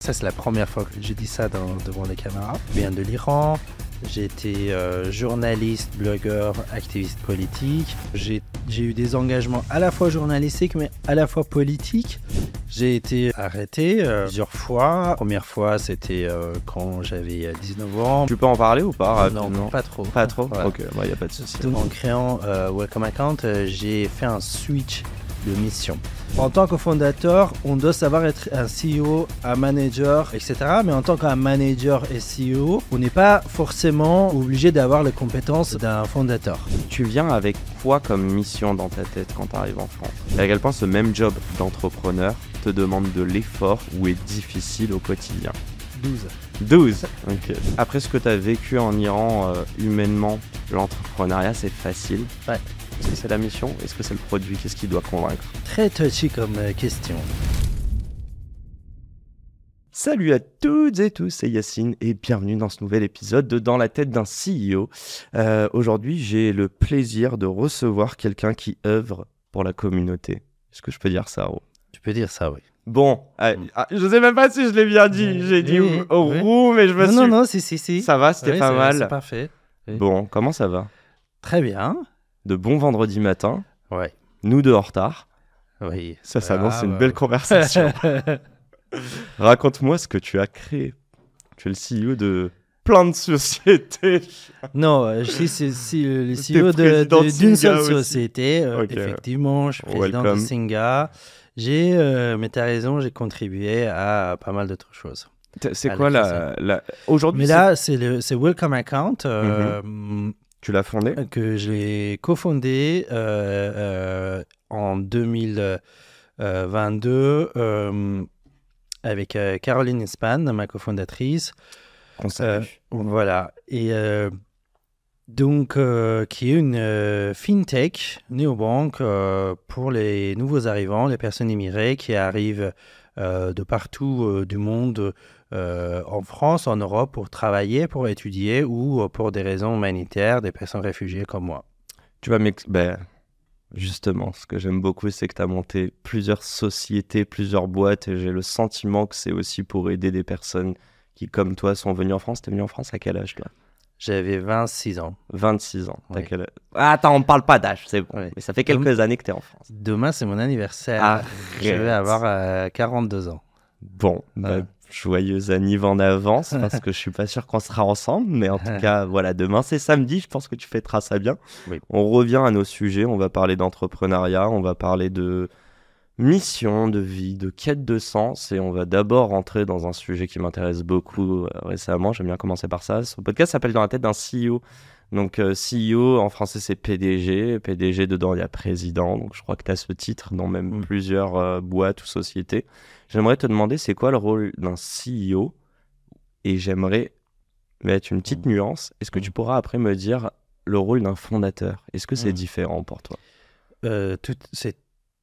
Ça, c'est la première fois que je dis ça devant les caméras. Je viens de l'Iran. J'ai été journaliste, blogueur, activiste politique. J'ai eu des engagements à la fois journalistiques, mais à la fois politiques. J'ai été arrêté plusieurs fois. La première fois, c'était quand j'avais 19 ans. Tu peux en parler ou pas? Non, pas trop. Pas trop? Voilà. Ok, il n'y a pas de souci. Donc, en créant Welcome Account, j'ai fait un switch de mission. En tant que fondateur, on doit savoir être un CEO, un manager, etc. Mais en tant qu'un manager et CEO, on n'est pas forcément obligé d'avoir les compétences d'un fondateur. Tu viens avec quoi comme mission dans ta tête quand tu arrives en France? Et à quel point ce même job d'entrepreneur te demande de l'effort ou est difficile au quotidien? 12. Ok. Après ce que tu as vécu en Iran, humainement, l'entrepreneuriat c'est facile. Ouais. Est-ce que c'est la mission? Est-ce que c'est le produit? Qu'est-ce qui doit convaincre? Très touchy comme question. Salut à toutes et tous, c'est Yacine et bienvenue dans ce nouvel épisode de Dans la tête d'un CEO. Aujourd'hui, j'ai le plaisir de recevoir quelqu'un qui œuvre pour la communauté. Est-ce que je peux dire ça, Ro? Tu peux dire ça, oui. Bon, je sais même pas si je l'ai bien dit. J'ai dit Roux, mais je me suis... Non, si. Ça va, c'était pas mal. C'est parfait. Oui. Bon, comment ça va? Très bien. De bon vendredi matin. Ouais. Nous deux en retard. Oui. Ça s'annonce une belle conversation. Raconte-moi ce que tu as créé. Tu es le CEO de plein de sociétés. Non, je suis le CEO d'une seule société. Okay. Effectivement, je suis président de Singa. Mais tu as raison, j'ai contribué à pas mal d'autres choses. C'est quoi aujourd'hui? Mais là, c'est Welcome Account. Tu l'as fondé? Que j'ai cofondé en 2022 avec Caroline Espan, ma cofondatrice. On salue. Voilà. Et donc, qui est une fintech, néobanque, pour les nouveaux arrivants, les personnes immigrées qui arrivent de partout du monde, en France, en Europe, pour travailler, pour étudier ou pour des raisons humanitaires, des personnes réfugiées comme moi. Tu vas justement, ce que j'aime beaucoup, c'est que tu as monté plusieurs sociétés, plusieurs boîtes, et j'ai le sentiment que c'est aussi pour aider des personnes qui, comme toi, sont venues en France. T'es venu en France à quel âge, toi? J'avais 26 ans. 26 ans. Oui. Quel âge? Attends, on ne parle pas d'âge, c'est bon. Oui. Mais ça fait quelques années que tu es en France. Demain, c'est mon anniversaire. Arrête. Je vais avoir 42 ans. Bon, joyeux anniv en avance, parce que je suis pas sûr qu'on sera ensemble, mais en tout cas, voilà, demain c'est samedi, je pense que tu fêteras ça bien. Oui. On revient à nos sujets, on va parler d'entrepreneuriat, on va parler de mission, de vie, de quête de sens, et on va d'abord rentrer dans un sujet qui m'intéresse beaucoup récemment, j'aime bien commencer par ça. Ce podcast s'appelle Dans la tête d'un CEO. Donc CEO, en français c'est PDG, PDG dedans il y a président, donc je crois que tu as ce titre dans même plusieurs boîtes ou sociétés. J'aimerais te demander c'est quoi le rôle d'un CEO, et j'aimerais mettre une petite nuance. Est-ce que tu pourras après me dire le rôle d'un fondateur? Est-ce que c'est différent pour toi? C'est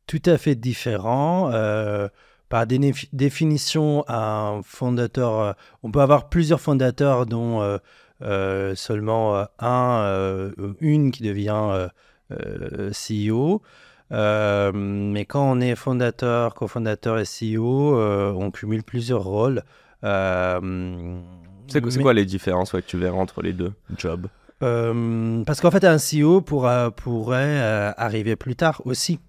tout à fait différent. Par définition, un fondateur, on peut avoir plusieurs fondateurs dont seulement une qui devient CEO. Mais quand on est fondateur, cofondateur et CEO, on cumule plusieurs rôles. C'est quoi les différences que tu verras entre les deux jobs? Parce qu'en fait, un CEO pourrait arriver plus tard aussi.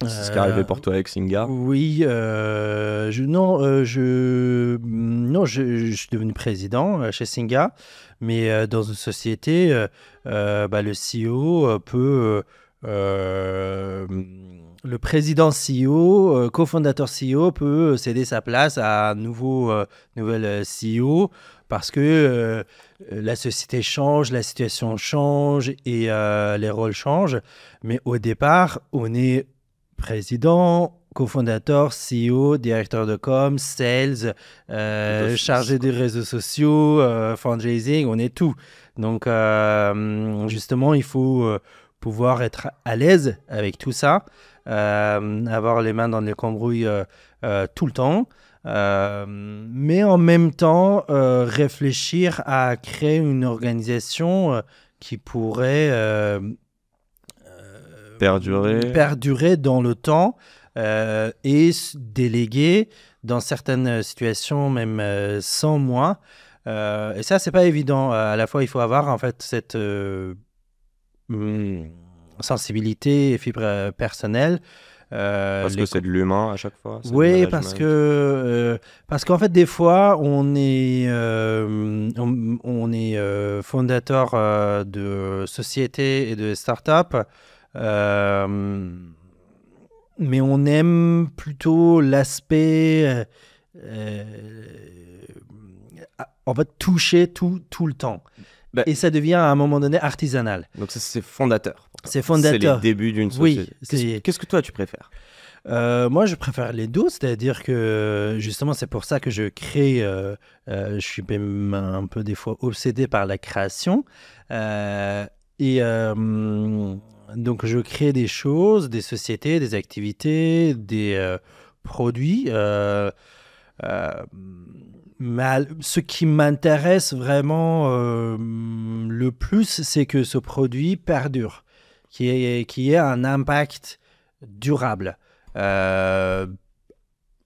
C'est ce qui est arrivé pour toi avec Singa? Oui, je suis devenu président chez Singa, mais dans une société, le CEO peut... le président CEO, cofondateur CEO peut céder sa place à un nouvel CEO parce que la société change, la situation change et les rôles changent. Mais au départ, on est président, cofondateur, CEO, directeur de com, sales, chargé des réseaux sociaux, fundraising, on est tout. Donc, justement, il faut pouvoir être à l'aise avec tout ça, avoir les mains dans les cambrouilles tout le temps, mais en même temps réfléchir à créer une organisation qui pourrait perdurer dans le temps et déléguer dans certaines situations, même sans moi. Et ça, c'est pas évident. À la fois, il faut avoir en fait cette sensibilité et fibre personnelle. Parce que c'est de l'humain à chaque fois. C'est du Oui, management. parce qu'en fait, des fois, on est fondateur de sociétés et de startups, mais on aime plutôt l'aspect, en fait, toucher tout le temps. Bah, Et ça devient à un moment donné artisanal. Donc ça, c'est fondateur. pour toi. C'est fondateur. C'est les débuts d'une Oui, société. c'est- Qu'est-ce que toi, tu préfères? Moi, je préfère les deux, c'est-à-dire que justement, c'est pour ça que je crée. Je suis même un peu des fois obsédé par la création. Donc, je crée des choses, des sociétés, des activités, des produits. Mais ce qui m'intéresse vraiment le plus, c'est que ce produit perdure, qui ait un impact durable.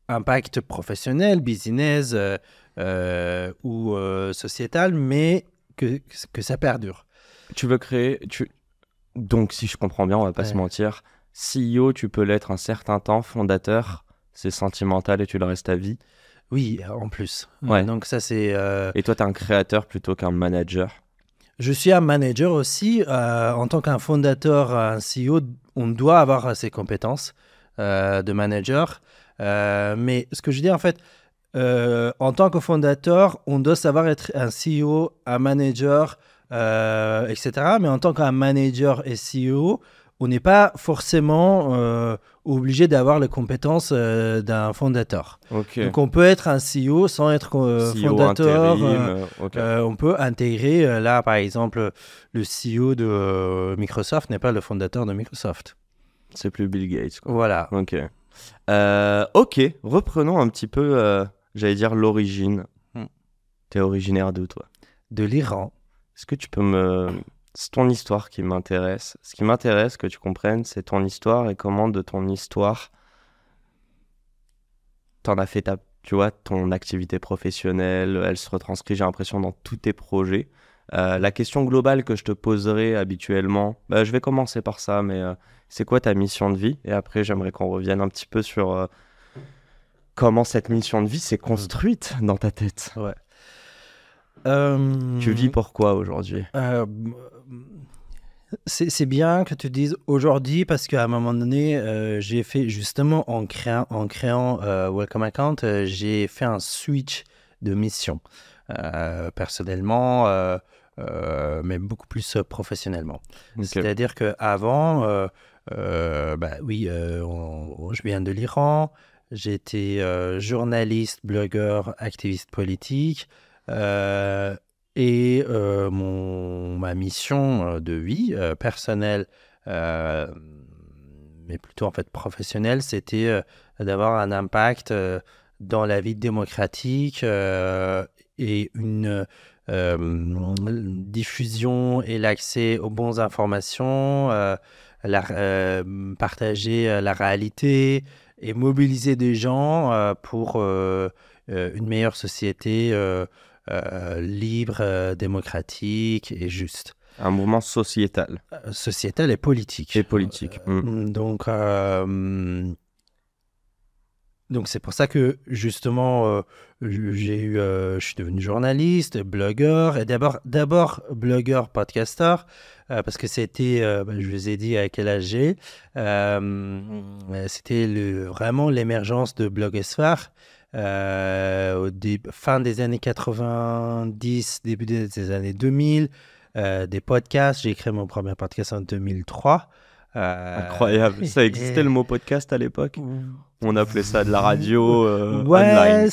Impact professionnel, business ou sociétal, mais que ça perdure. Tu veux créer... Donc, si je comprends bien, on va pas se mentir, CEO, tu peux l'être un certain temps, fondateur, c'est sentimental et tu le restes à vie. Oui, en plus. Ouais. Donc ça, c'est... Et toi, tu es un créateur plutôt qu'un manager. Je suis un manager aussi. En tant qu'un fondateur, un CEO, on doit avoir ces compétences de manager. Mais ce que je dis, en fait, en tant que fondateur, on doit savoir être un CEO, un manager, etc. Mais en tant qu'un manager et CEO, on n'est pas forcément obligé d'avoir les compétences d'un fondateur. Ok. Donc, on peut être un CEO sans être CEO fondateur. intérim, ok. On peut intégrer, là, par exemple, le CEO de Microsoft n'est pas le fondateur de Microsoft. C'est plus Bill Gates, quoi. Voilà. Ok. Ok, reprenons un petit peu, j'allais dire, l'origine. T'es originaire d'où, toi? De l'Iran. Est-ce que tu peux me... C'est ton histoire qui m'intéresse. Ce qui m'intéresse, que tu comprennes, c'est ton histoire et comment de ton histoire, t'en as fait tu vois, ton activité professionnelle, elle se retranscrit, j'ai l'impression, dans tous tes projets. La question globale que je te poserai habituellement, je vais commencer par ça, mais c'est quoi ta mission de vie? Et après, j'aimerais qu'on revienne un petit peu sur comment cette mission de vie s'est construite dans ta tête. Ouais. Tu vis pourquoi aujourd'hui? C'est bien que tu dises aujourd'hui parce qu'à un moment donné, j'ai fait justement en créant Welcome Account, j'ai fait un switch de mission personnellement, mais beaucoup plus professionnellement. Ok. C'est-à-dire qu'avant, oui, je viens de l'Iran, j'étais journaliste, blogueur, activiste politique. Ma mission de vie personnelle, mais plutôt en fait professionnelle, c'était d'avoir un impact dans la vie démocratique et une diffusion et l'accès aux bonnes informations, partager la réalité et mobiliser des gens pour une meilleure société libre, démocratique et juste. Un mouvement sociétal. Sociétal et politique. Et politique. Donc c'est pour ça que justement je suis devenu journaliste, blogueur et d'abord blogueur, podcasteur parce que c'était, je vous ai dit à quel âge j'ai, c'était vraiment l'émergence de Blogosphère. Fin des années 90, début des années 2000, des podcasts. J'ai créé mon premier podcast en 2003. Incroyable. Ça existait le mot podcast à l'époque? On appelait ça de la radio ouais, online.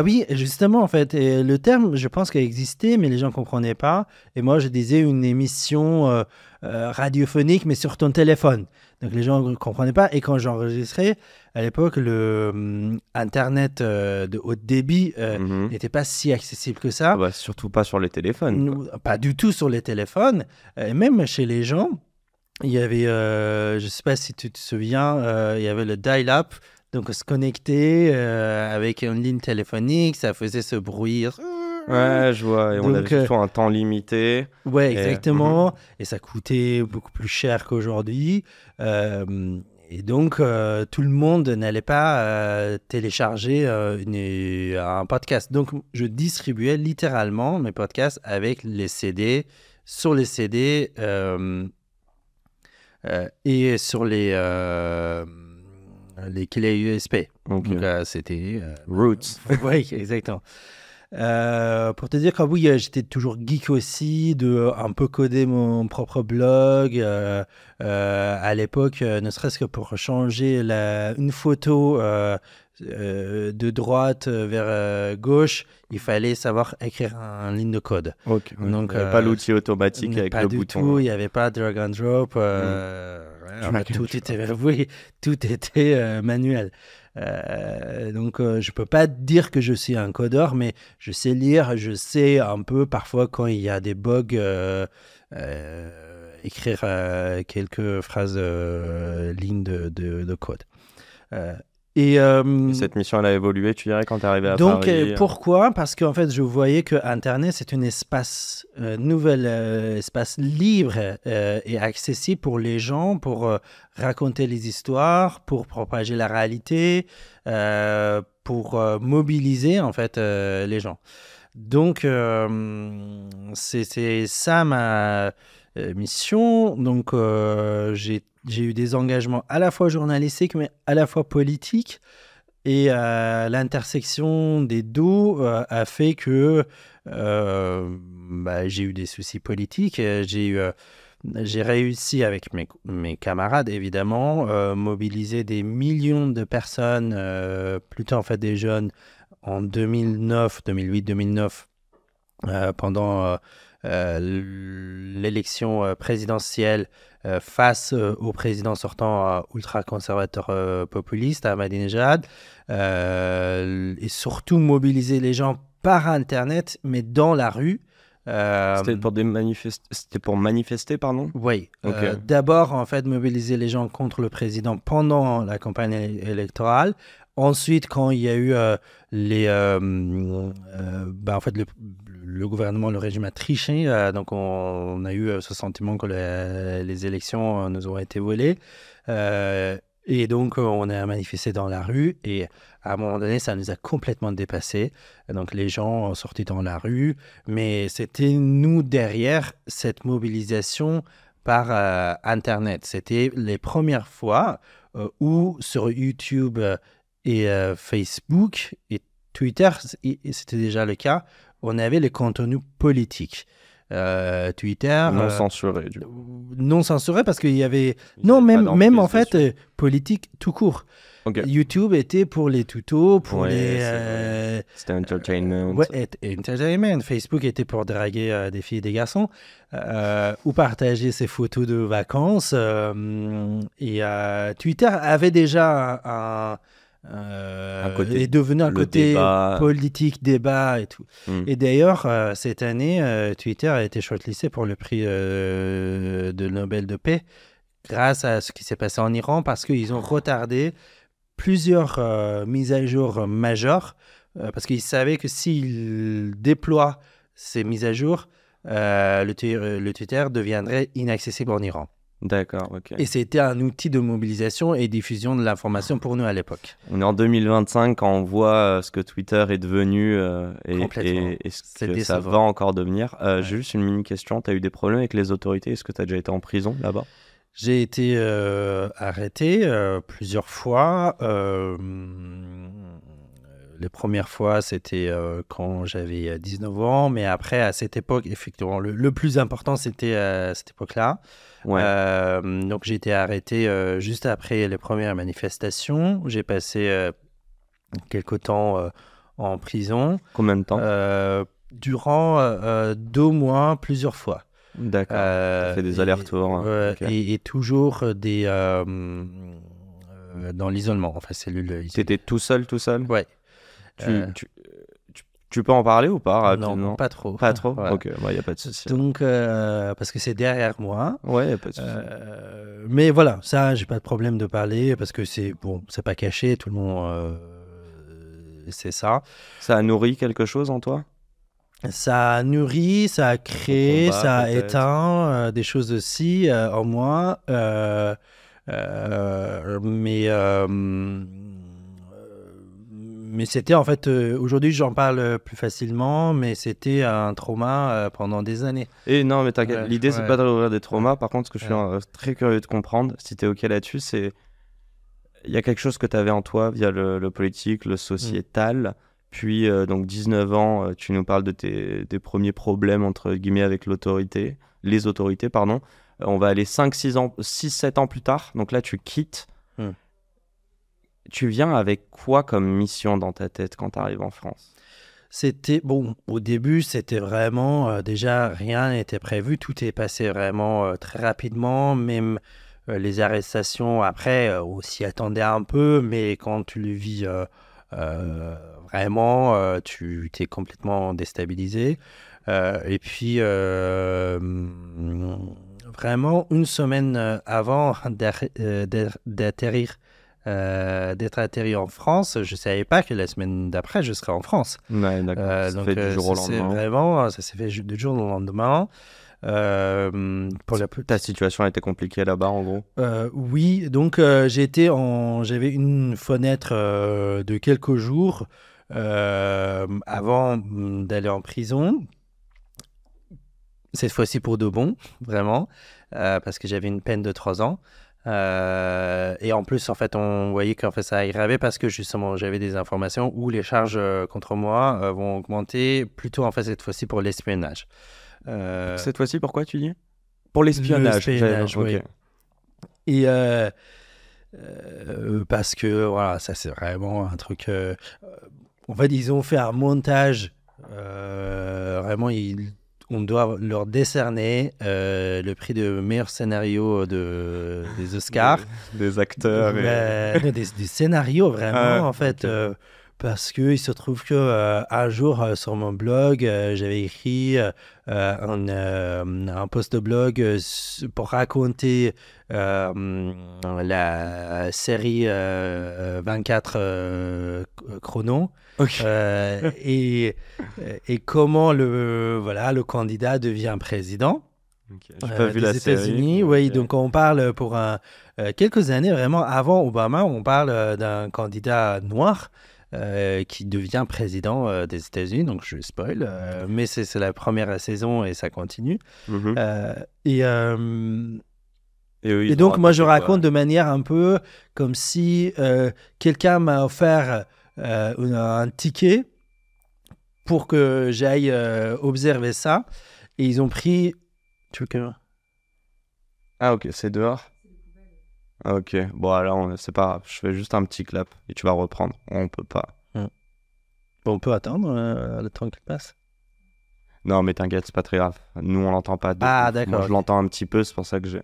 Oui, justement, en fait. Et le terme, je pense qu'il existait, mais les gens ne comprenaient pas. Et moi, je disais une émission radiophonique, mais sur ton téléphone. Donc, les gens ne comprenaient pas. Et quand j'enregistrais, à l'époque, le Internet de haut débit n'était pas si accessible que ça. Surtout pas sur les téléphones. Pas du tout sur les téléphones. Et même chez les gens, il y avait, je ne sais pas si tu te souviens, il y avait le dial-up. Donc, se connecter avec une ligne téléphonique, ça faisait ce bruit. Ouais, je vois. Et on Donc, avait surtout un temps limité. Ouais, Et- exactement. Et ça coûtait beaucoup plus cher qu'aujourd'hui. Et donc, tout le monde n'allait pas télécharger un podcast. Donc, je distribuais littéralement mes podcasts avec les CD, sur les CD et sur les clés USB. Ok. Donc, c'était... Roots. Oui, exactement. Pour te dire que oui, j'étais toujours geek aussi, de un peu coder mon propre blog. À l'époque, ne serait-ce que pour changer une photo de droite vers gauche, il fallait savoir écrire une ligne de code. Ok. Donc, Il n'y avait pas l'outil automatique avec pas le du bouton. tout, il n'y avait pas drag and drop. En fait, tout était manuel. Donc, je peux pas dire que je suis un codeur, mais je sais lire, je sais un peu parfois quand il y a des bugs, écrire quelques phrases, lignes de code. Et Cette mission, elle a évolué, tu dirais, quand tu es arrivé à donc, Paris. pourquoi? Parce qu'en fait, je voyais que Internet, c'est un espace nouvel, espace libre et accessible pour les gens, pour raconter les histoires, pour propager la réalité, pour mobiliser en fait les gens. Donc, c'est ça ma mission. Donc, j'ai eu des engagements à la fois journalistiques, mais à la fois politiques. Et l'intersection des deux a fait que j'ai eu des soucis politiques. J'ai réussi avec mes camarades, évidemment, mobiliser des millions de personnes, plutôt en fait des jeunes, en 2009, 2008, 2009, pendant l'élection présidentielle face au président sortant ultra-conservateur populiste, Ahmadinejad, et surtout mobiliser les gens par Internet, mais dans la rue. C'était pour manifester, pardon? Oui. Ok. D'abord, en fait, mobiliser les gens contre le président pendant la campagne électorale. Ensuite, quand il y a eu en fait, le gouvernement, le régime a triché. Donc, on a eu ce sentiment que les élections nous ont été volées. Et donc, on a manifesté dans la rue. Et à un moment donné, ça nous a complètement dépassé. Donc, les gens ont sorti dans la rue. Mais c'était nous derrière cette mobilisation par Internet. C'était les premières fois où sur YouTube et Facebook et Twitter, c'était déjà le cas, on avait les contenus politiques. Twitter... Non censuré, du coup. Non censuré parce qu'il y avait... Il y Non, avait pas même en d'emprise fait, politique tout court. Ok. YouTube était pour les tutos, pour Ouais, les... c'est vrai. C'était entertainment. Ouais, entertainment. Facebook était pour draguer des filles et des garçons, ou partager ses photos de vacances. Et Twitter avait déjà Un côté- est devenu un le côté débat. politique, débat et tout. Hmm. Et d'ailleurs, cette année, Twitter a été shortlisté pour le prix de Nobel de paix grâce à ce qui s'est passé en Iran parce qu'ils ont retardé plusieurs mises à jour majeures parce qu'ils savaient que s'ils déploient ces mises à jour, le Twitter deviendrait inaccessible en Iran. D'accord, ok. Et c'était un outil de mobilisation et diffusion de l'information pour nous à l'époque. On est en 2025 quand on voit ce que Twitter est devenu Complètement. et ce C'est que ça décevant. va encore devenir. J'ai juste une mini question. Tu as eu des problèmes avec les autorités? Est-ce que tu as déjà été en prison là-bas? J'ai été arrêté plusieurs fois. Les premières fois, c'était quand j'avais 19 ans. Mais après, à cette époque, effectivement, le plus important, c'était à cette époque-là. Ouais. Donc, j'ai été arrêté juste après les premières manifestations. J'ai passé quelques temps en prison. Combien de temps? Durant 2 mois, plusieurs fois. D'accord. T'as fait des allers-retours. Ok. Et toujours dans l'isolement, enfin cellule isolée. T'étais tout seul? Ouais. Tu Tu peux en parler ou pas rapidement? Non, pas trop. Pas trop. Voilà. Ok, il y a pas de souci. Donc, parce que c'est derrière moi. Ouais, y a pas de souci. Mais voilà, ça, j'ai pas de problème de parler parce que c'est pas caché, tout le monde sait ça. Ça a nourri quelque chose en toi? Ça a nourri, ça a créé, combat, ça a peut-être. éteint des choses aussi en moi. Mais c'était en fait, aujourd'hui j'en parle plus facilement, mais c'était un trauma pendant des années. Et non, mais t'inquiète, Ouais, l'idée c'est ouais. pas d'ouvrir des traumas. Par contre, ce que je suis Ouais. très curieux de comprendre, si t'es ok là-dessus, c'est il y a quelque chose que t'avais en toi via le politique, le sociétal. Puis, donc 19 ans, tu nous parles de des premiers problèmes, entre guillemets, avec les autorités, pardon. On va aller 6-7 ans plus tard. Donc là, tu quittes. Mm. Tu viens avec quoi comme mission dans ta tête quand tu arrives en France? C'était au début, c'était vraiment déjà rien n'était prévu, tout est passé vraiment très rapidement, même les arrestations après, on s'y attendait un peu, mais quand tu le vis vraiment, tu t'es complètement déstabilisé. Et puis vraiment une semaine avant d'être atterri en France, je ne savais pas que la semaine d'après, je serais en France. Ouais, d'accord. Ça Donc, fait du jour au lendemain. ça s'est fait du jour au lendemain. Ta situation a été compliquée là-bas, en gros? Oui, donc j'avais une fenêtre de quelques jours avant d'aller en prison. Cette fois-ci pour de bon, vraiment, parce que j'avais une peine de 3 ans. Et en plus, en fait, on voyait qu'en fait, ça aggravait parce que justement, j'avais des informations où les charges contre moi vont augmenter, plutôt en fait cette fois-ci pour l'espionnage. Cette fois-ci, pourquoi tu dis? Pour l'espionnage. L'espionnage, oui. Ok. Et parce que voilà, ça c'est vraiment un truc. En fait, ils ont fait un montage. Vraiment, on doit leur décerner le prix de meilleur scénario des Oscars. Des acteurs. Non, des scénarios, vraiment, en fait. ok. Parce qu'il se trouve qu'un jour, sur mon blog, j'avais écrit un post de blog pour raconter la série 24 chrono. Ok. Et comment le candidat devient président J'ai pas vu la des série. États-Unis. Oui, Ok. donc on parle pour quelques années, vraiment avant Obama, on parle d'un candidat noir qui devient président des États-Unis. Donc je spoil, mais c'est la première saison et ça continue. Mhm. Et eux, ils et ont donc, moi, je raconté quoi? raconte de manière un peu comme si quelqu'un m'a offert un ticket pour que j'aille observer ça. Et ils ont pris... Tu veux que... Ah, ok, c'est dehors. Ah, ok, bon, alors, c'est pas grave. Je fais juste un petit clap et tu vas reprendre. On peut pas. Bon, on peut attendre le temps qu'il passe. Non, mais t'inquiète, c'est pas très grave. Nous, on l'entend pas. Ah, Ouf. d'accord, Moi, je ok. l'entends un petit peu, c'est pour ça que j'ai.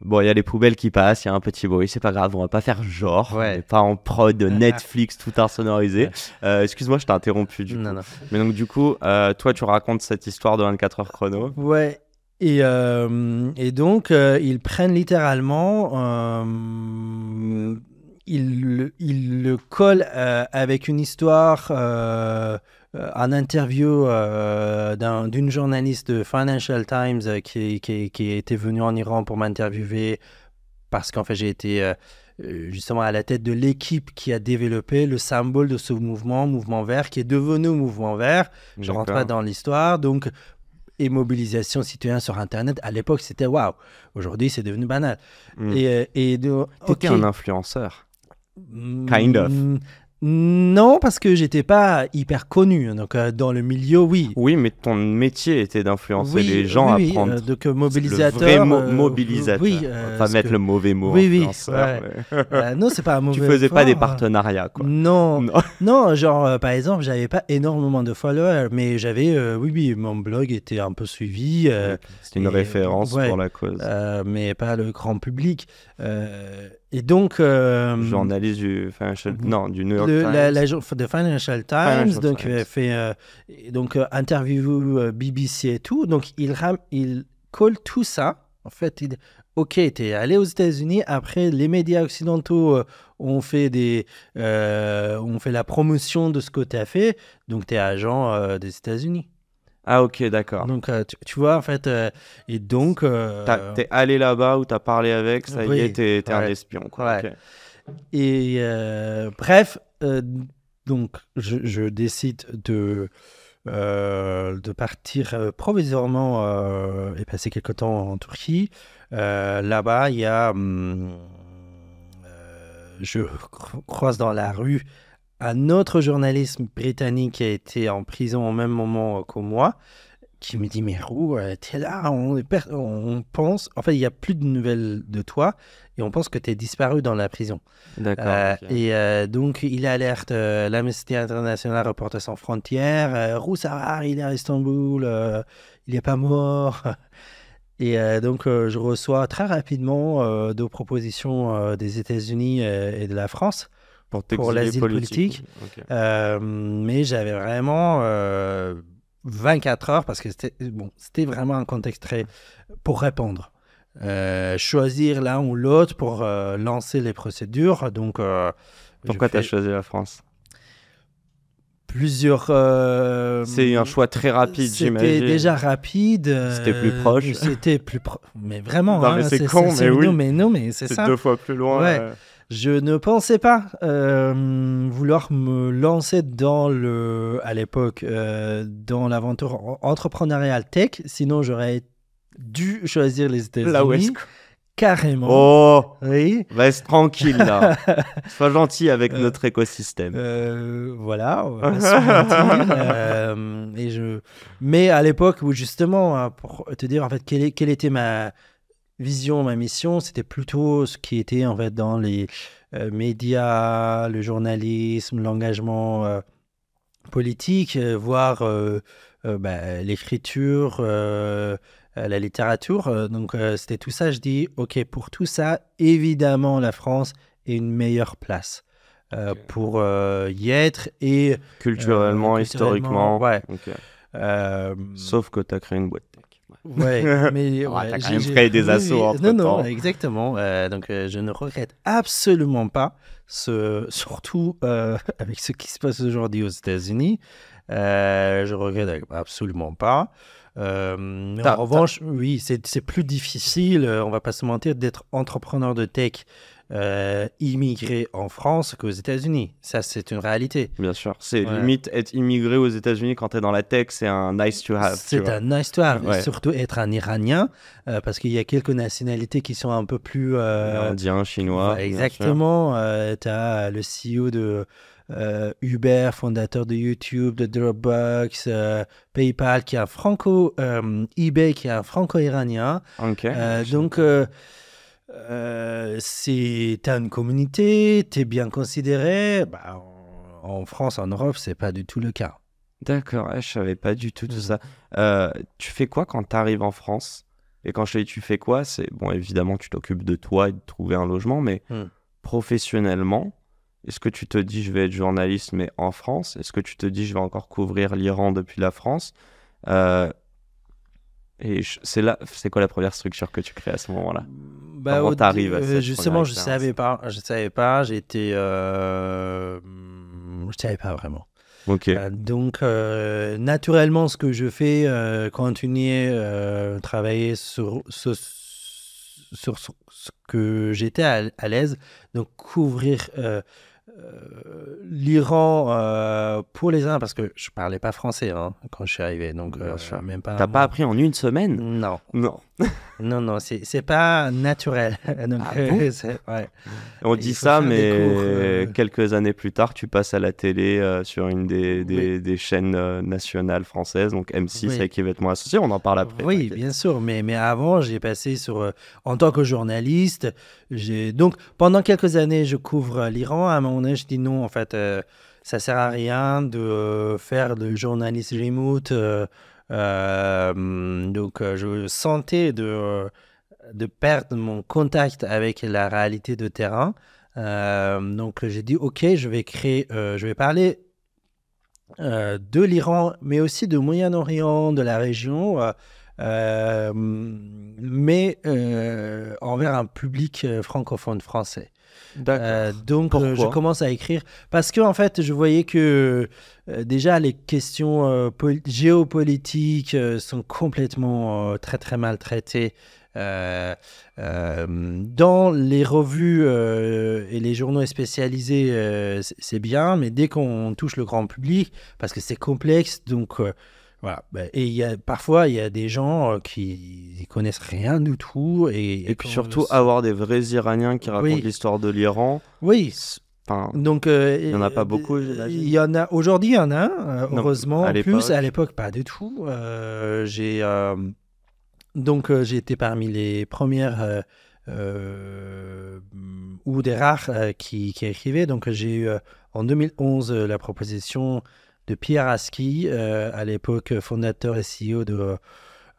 Bon, il y a les poubelles qui passent, il y a un petit bruit, c'est pas grave, on va pas faire genre. Ouais. On n'est pas en prod Netflix tout insonorisé. Ouais. Excuse-moi, je t'ai interrompu du coup. Non. Mais donc, du coup, toi, tu racontes cette histoire de 24 heures chrono. Ouais. Et donc, ils prennent littéralement... ils le collent avec une histoire... un interview d'une journaliste de Financial Times qui était venue en Iran pour m'interviewer parce qu'en fait j'ai été justement à la tête de l'équipe qui a développé le symbole de ce mouvement vert, qui est devenu mouvement vert. Je rentre pas dans l'histoire, donc et mobilisation citoyenne sur Internet. À l'époque, c'était waouh. Aujourd'hui, c'est devenu banal. Et T'étais un influenceur. Kind of. Non, parce que j'étais pas hyper connu. Donc, dans le milieu, oui. Oui, mais ton métier était d'influencer les gens à prendre. Donc, mobilisateur. Le vrai mobilisateur. Oui. On va pas mettre le mauvais mot. Oui, influenceur. Ouais. Non, c'est pas un mauvais. Tu faisais pas des partenariats, quoi. Non. Genre, par exemple, j'avais pas énormément de followers, mais j'avais, mon blog était un peu suivi. C'était une référence pour la cause. Mais pas le grand public. Et donc, Journaliste du du New York de Times. The Financial Times, Financial donc Times. fait interview BBC et tout. Donc il colle tout ça. En fait, ok, t'es allé aux États-Unis. Après, les médias occidentaux ont fait ont fait la promotion de ce que t'as fait. Donc t'es agent des États-Unis. Ah, ok, d'accord. Donc tu vois en fait, et donc T'es allé là-bas ou t'as parlé avec, ça y oui, est, t'es un ouais, espion, quoi. ouais. Ok. Et bref, donc je décide de partir provisoirement et passer quelque temps en Turquie. Là-bas, il y a, je croise dans la rue un autre journaliste britannique qui a été en prison au même moment que moi, qui me dit, mais Roux, t'es là, on pense, en fait, il n'y a plus de nouvelles de toi, et on pense que t'es disparu dans la prison. D'accord, ok. Et donc, il alerte l'Amnesty International, Reporters sans frontières, Roux Sarar, il est à Istanbul, il n'est pas mort. Et donc, je reçois très rapidement deux propositions des États-Unis et de la France Pour pour t'exiler l'asile politique. Ok. Mais j'avais vraiment 24 heures parce que c'était vraiment un contexte très pour répondre. Choisir l'un ou l'autre pour lancer les procédures. Donc, Pourquoi t'as choisi la France? plusieurs. C'est un choix très rapide, C'était j'imagine. déjà rapide. C'était plus proche. C'était plus proche. Mais vraiment. Non, mais c'est con, mais oui. Non, mais c'est ça. 2 fois plus loin. Ouais. Je ne pensais pas vouloir me lancer à l'époque, dans l'aventure entrepreneuriale tech. Sinon, j'aurais dû choisir les États-Unis. La West Coast. Carrément. Oh, oui. reste tranquille là. Sois gentil avec notre écosystème. Voilà, on va pas se mentir. Mais à l'époque où justement, hein, pour te dire en fait quelle était ma vision, ma mission, c'était plutôt ce qui était en fait dans les médias, le journalisme, l'engagement politique, voire l'écriture, la littérature. Donc c'était tout ça. Je dis, ok, pour tout ça, évidemment, la France est une meilleure place pour y être et culturellement, historiquement. Ouais. Okay. Sauf que tu as créé une boîte tech. Ouais, mais t'as quand même créé des assos entre-temps. Non, exactement. Donc, je ne regrette absolument pas, surtout avec ce qui se passe aujourd'hui aux États-Unis. Je regrette absolument pas. Mais en revanche, oui, c'est plus difficile, on va pas se mentir, d'être entrepreneur de tech immigré en France qu'aux États-Unis. Ça, c'est une réalité. Bien sûr. C'est limite être immigré aux États-Unis quand tu es dans la tech, c'est un nice to have. C'est un nice to have. Ouais. Surtout être un Iranien, parce qu'il y a quelques nationalités qui sont un peu plus. Indien, chinois. Exactement. Tu as le CEO de Uber, fondateur de YouTube, de Dropbox, PayPal, qui est un eBay, qui est un franco-iranien. Okay. Donc. T'as une communauté, t'es bien considéré. Bah, en France, en Europe, c'est pas du tout le cas. D'accord, je savais pas du tout ça. Tu fais quoi quand tu arrives en France? Et quand je te dis tu fais quoi, c'est bon, évidemment, tu t'occupes de toi et de trouver un logement, mais professionnellement, est-ce que tu te dis je vais être journaliste mais en France? Est-ce que tu te dis je vais encore couvrir l'Iran depuis la France? Et c'est quoi la première structure que tu crées à ce moment-là? Comment t'arrives à cette justement, je savais pas. J'étais, je savais pas vraiment. Ok. Donc, naturellement, ce que je fais, continuer travailler sur ce que j'étais à l'aise, donc couvrir l'Iran pour les uns, parce que je parlais pas français quand je suis arrivé, donc même pas. T'as pas appris en une semaine? Non. Non, c'est pas naturel. Donc, ouais. On dit ça, mais quelques années plus tard, tu passes à la télé sur une des chaînes nationales françaises, donc M6 avec Yvette Associé, on en parle après. Oui, bien sûr, mais avant, j'ai passé en tant que journaliste, donc pendant quelques années, je couvre l'Iran. À un moment donné, je dis non, en fait, ça sert à rien de faire de journalisme remote. Donc, je sentais de perdre mon contact avec la réalité de terrain. Donc j'ai dit, ok, je vais parler de l'Iran, mais aussi du Moyen-Orient, de la région, mais envers un public francophone français. D'accord. Donc, je Pourquoi? commence à écrire parce que en fait, je voyais que déjà les questions géopolitiques sont complètement très très mal traitées dans les revues et les journaux spécialisés. C'est bien, mais dès qu'on touche le grand public, parce que c'est complexe, donc voilà. Et parfois, il y a des gens qui connaissent rien du tout. Et puis surtout, avoir des vrais Iraniens qui racontent l'histoire de l'Iran. Oui. Enfin, donc, il n'y en a pas beaucoup, j'imagine. Il y en a, aujourd'hui, il y en a, heureusement. À plus, à l'époque, pas du tout. Donc, j'ai été parmi les premières ou des rares qui écrivaient. Donc, j'ai eu en 2011 la proposition de Pierre Aski, à l'époque fondateur et CEO de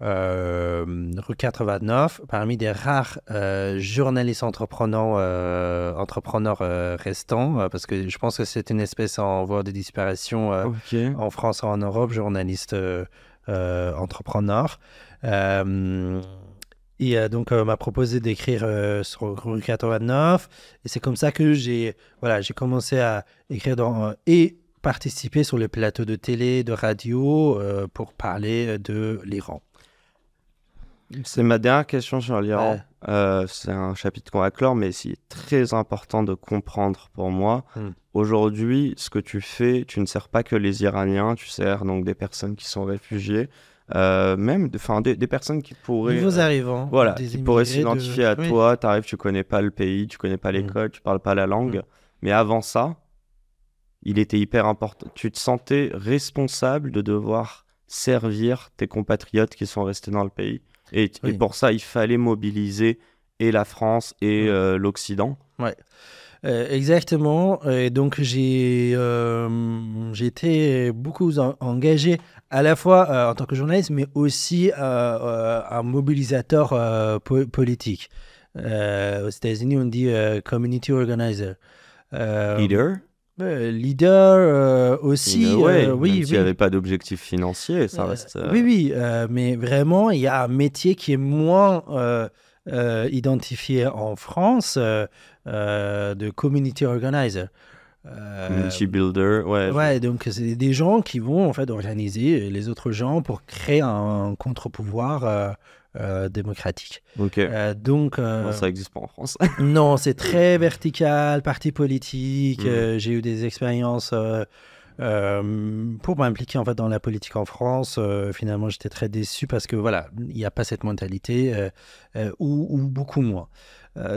Rue 89, parmi des rares journalistes entrepreneurs restants, parce que je pense que c'est une espèce en voie de disparition en France et en Europe, journaliste entrepreneur. Et donc, m'a proposé d'écrire sur Rue 89, et c'est comme ça que j'ai commencé à écrire et participer sur les plateaux de télé, de radio, pour parler de l'Iran. C'est ma dernière question sur l'Iran. C'est un chapitre qu'on va clore, mais c'est très important de comprendre pour moi. Aujourd'hui, ce que tu fais, tu ne sers pas que les Iraniens, tu sers donc des personnes qui sont réfugiées, même des personnes qui pourraient... Nouveaux arrivants. Voilà, qui pourraient s'identifier à toi. Tu arrives, tu connais pas le pays, tu connais pas l'école, tu parles pas la langue. Mais avant ça, il était hyper important. Tu te sentais responsable de devoir servir tes compatriotes qui sont restés dans le pays. Et pour ça, il fallait mobiliser et la France et l'Occident. Ouais, exactement. Et donc, j'ai été beaucoup engagé à la fois en tant que journaliste, mais aussi un mobilisateur politique. Aux États-Unis, on dit community organizer. Leader aussi. Oui, s'il n'y avait pas d'objectif financier, ça reste... Oui, mais vraiment, il y a un métier qui est moins identifié en France de community organizer. Community builder, ouais. Donc, c'est des gens qui vont en fait organiser les autres gens pour créer un contre-pouvoir démocratique. Ok. Donc, ça n'existe pas en France. Non, c'est très vertical, parti politique. J'ai eu des expériences pour m'impliquer en fait dans la politique en France. Finalement, j'étais très déçu parce que voilà, il n'y a pas cette mentalité ou beaucoup moins.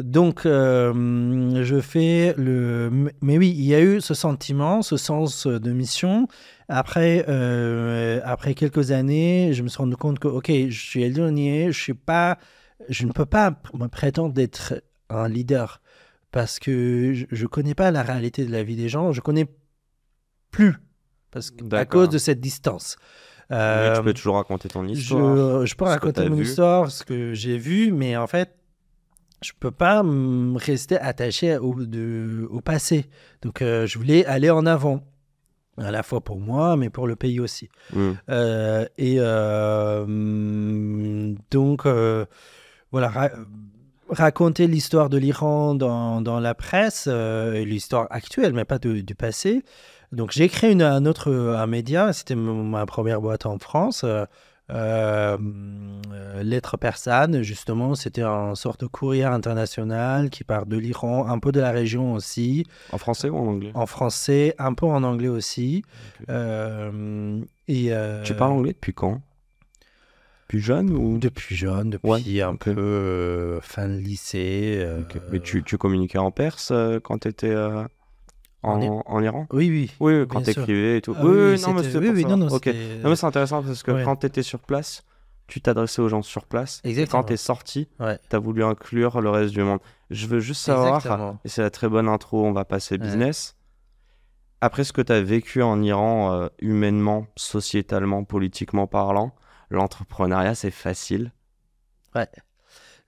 Donc, je fais le... Mais oui, il y a eu ce sentiment, ce sens de mission. Après quelques années, je me suis rendu compte que, ok, je suis éloigné, je ne peux pas me prétendre d'être un leader parce que je ne connais pas la réalité de la vie des gens, je ne connais plus à cause de cette distance. Mais tu peux toujours raconter ton histoire. Je peux raconter mon histoire, ce que j'ai vu, mais en fait, je ne peux pas rester attaché au passé. Donc, je voulais aller en avant, à la fois pour moi, mais pour le pays aussi. Donc, voilà, raconter l'histoire de l'Iran dans la presse, l'histoire actuelle, mais pas du passé. Donc, j'ai créé un média, c'était ma première boîte en France, Lettres persanes, justement, c'était une sorte de courrier international qui part de l'Iran, un peu de la région aussi. En français ou en anglais? En français, un peu en anglais aussi. Okay. Tu parles anglais depuis quand? Depuis jeune ou... Depuis jeune, depuis un peu fin de lycée. Mais tu communiquais en perse quand tu étais en Iran? Oui. Oui, quand tu écrivais et tout. Non, mais c'est intéressant parce que quand tu étais sur place, tu t'adressais aux gens sur place. Exactement. Et quand tu es sorti, tu as voulu inclure le reste du monde. Je veux juste savoir, et c'est la très bonne intro, on va passer business. Après ce que tu as vécu en Iran, humainement, sociétalement, politiquement parlant, l'entrepreneuriat, c'est facile? Ouais.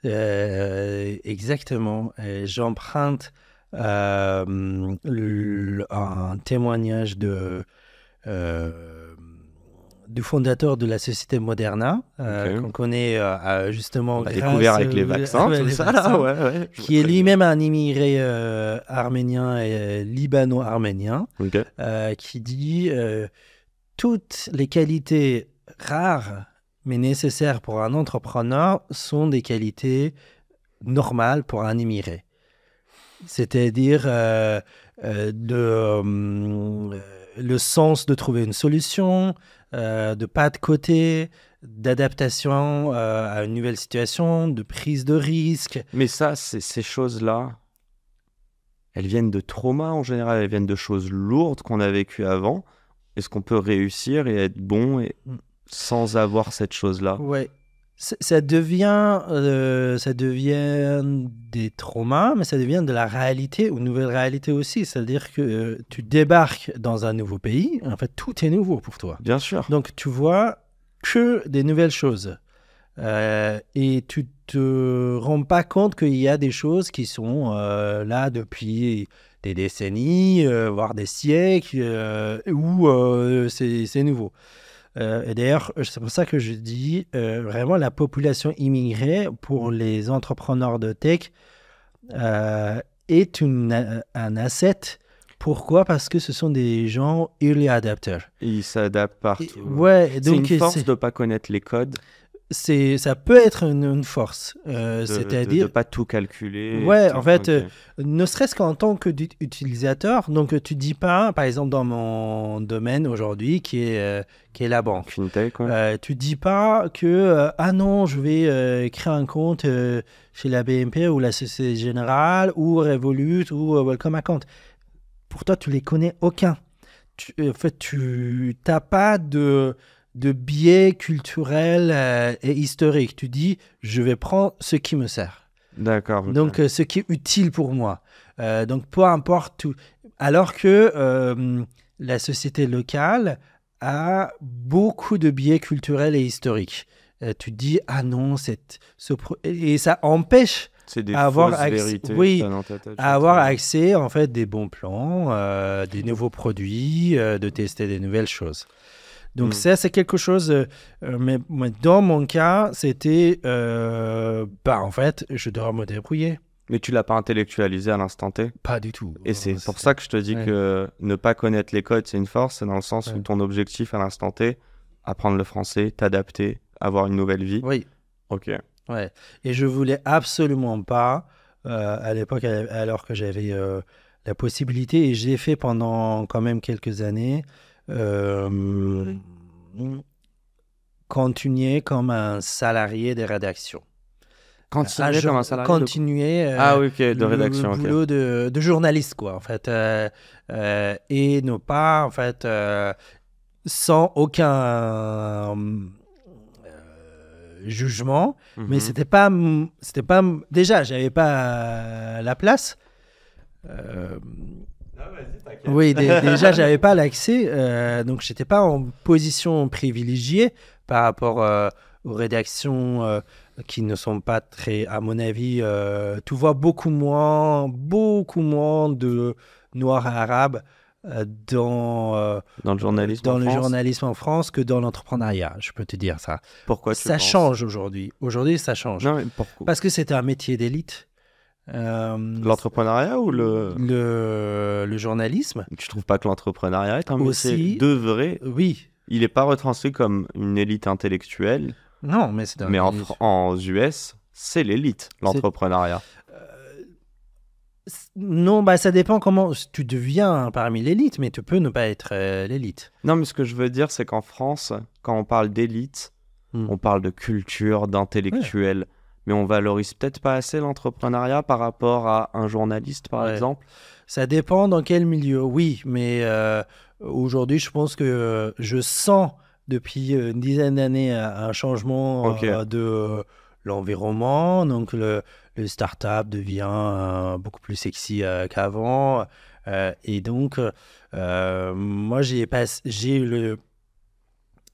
Exactement. J'emprunte un témoignage du fondateur de la société Moderna, qu'on connaît justement On a découvert avec les vaccins, tout les ça, vaccins, là, qui est lui-même un immigré arménien et libano-arménien, qui dit toutes les qualités rares mais nécessaires pour un entrepreneur sont des qualités normales pour un immigré. C'est-à-dire le sens de trouver une solution, de pas de côté, d'adaptation à une nouvelle situation, de prise de risque. Mais ça, ces choses-là, elles viennent de traumas en général, elles viennent de choses lourdes qu'on a vécues avant. Est-ce qu'on peut réussir et être bon sans avoir cette chose-là? Ouais. Ça devient des traumas, mais ça devient de la réalité, une nouvelle réalité aussi. C'est-à-dire que tu débarques dans un nouveau pays, en fait, tout est nouveau pour toi. Bien sûr. Donc, tu vois que des nouvelles choses. Et tu te rends pas compte qu'il y a des choses qui sont là depuis des décennies, voire des siècles, où c'est nouveau. Et d'ailleurs, c'est pour ça que je dis vraiment la population immigrée pour les entrepreneurs de tech est un asset. Pourquoi? Parce que ce sont des gens early adapters. Et ils s'adaptent partout. Ouais, donc c'est une force de ne pas connaître les codes. Ça peut être une force. C'est-à-dire de ne pas tout calculer. Ouais, en fait, ne serait-ce qu'en tant qu'utilisateur, donc tu dis pas, par exemple dans mon domaine aujourd'hui qui est la banque, FinTech, tu dis pas que ah non, je vais créer un compte chez la BNP ou la Société Générale ou Revolut ou Welcome Account. Pour toi, tu les connais aucun. En fait, tu n'as pas de biais culturel et historique. Tu dis, je vais prendre ce qui me sert. D'accord. Okay. Donc, ce qui est utile pour moi. Donc, peu importe tout. Alors que la société locale a beaucoup de biais culturels et historiques. Tu dis, ah non, et ça empêche avoir accès en fait des bons plans, des nouveaux produits, de tester des nouvelles choses. Donc ça, c'est quelque chose, mais dans mon cas, c'était, en fait, je dois me débrouiller. Mais tu l'as pas intellectualisé à l'instant T? Pas du tout. Et c'est pour ça que je te dis que ne pas connaître les codes, c'est une force, c'est dans le sens où ton objectif à l'instant T, apprendre le français, t'adapter, avoir une nouvelle vie. Oui. Ok. Ouais. Et je voulais absolument pas, à l'époque, alors que j'avais la possibilité, et j'ai fait pendant quand même quelques années, continuer comme un salarié de rédaction. Continuer comme un salarié continuer de rédaction, le boulot de journaliste, quoi, en fait. Et ne pas, en fait, sans aucun jugement, mais c'était pas déjà, j'avais pas la place. Oui, déjà, j'avais pas l'accès, donc j'étais pas en position privilégiée par rapport aux rédactions qui ne sont pas très, à mon avis, tu vois beaucoup moins de noirs et arabes dans le journalisme journalisme en France que dans l'entrepreneuriat, je peux te dire ça. Pourquoi ça change aujourd'hui. Aujourd'hui, ça change. Non, mais pourquoi? Parce que c'est un métier d'élite. L'entrepreneuriat ou le journalisme? Tu trouves pas que l'entrepreneuriat est un métier de vrai? Oui. Il n'est pas retranscrit comme une élite intellectuelle. Non, mais c'est un mais en US, c'est l'élite, l'entrepreneuriat. Non, ça dépend comment tu deviens parmi l'élite, mais tu peux ne pas être l'élite. Non, mais ce que je veux dire, c'est qu'en France, quand on parle d'élite, on parle de culture, d'intellectuel, mais on valorise peut-être pas assez l'entrepreneuriat par rapport à un journaliste, par exemple. Ça dépend dans quel milieu, oui, mais aujourd'hui, je pense que je sens depuis une dizaine d'années un changement de l'environnement, donc le start-up devient beaucoup plus sexy qu'avant, et donc moi j'ai eu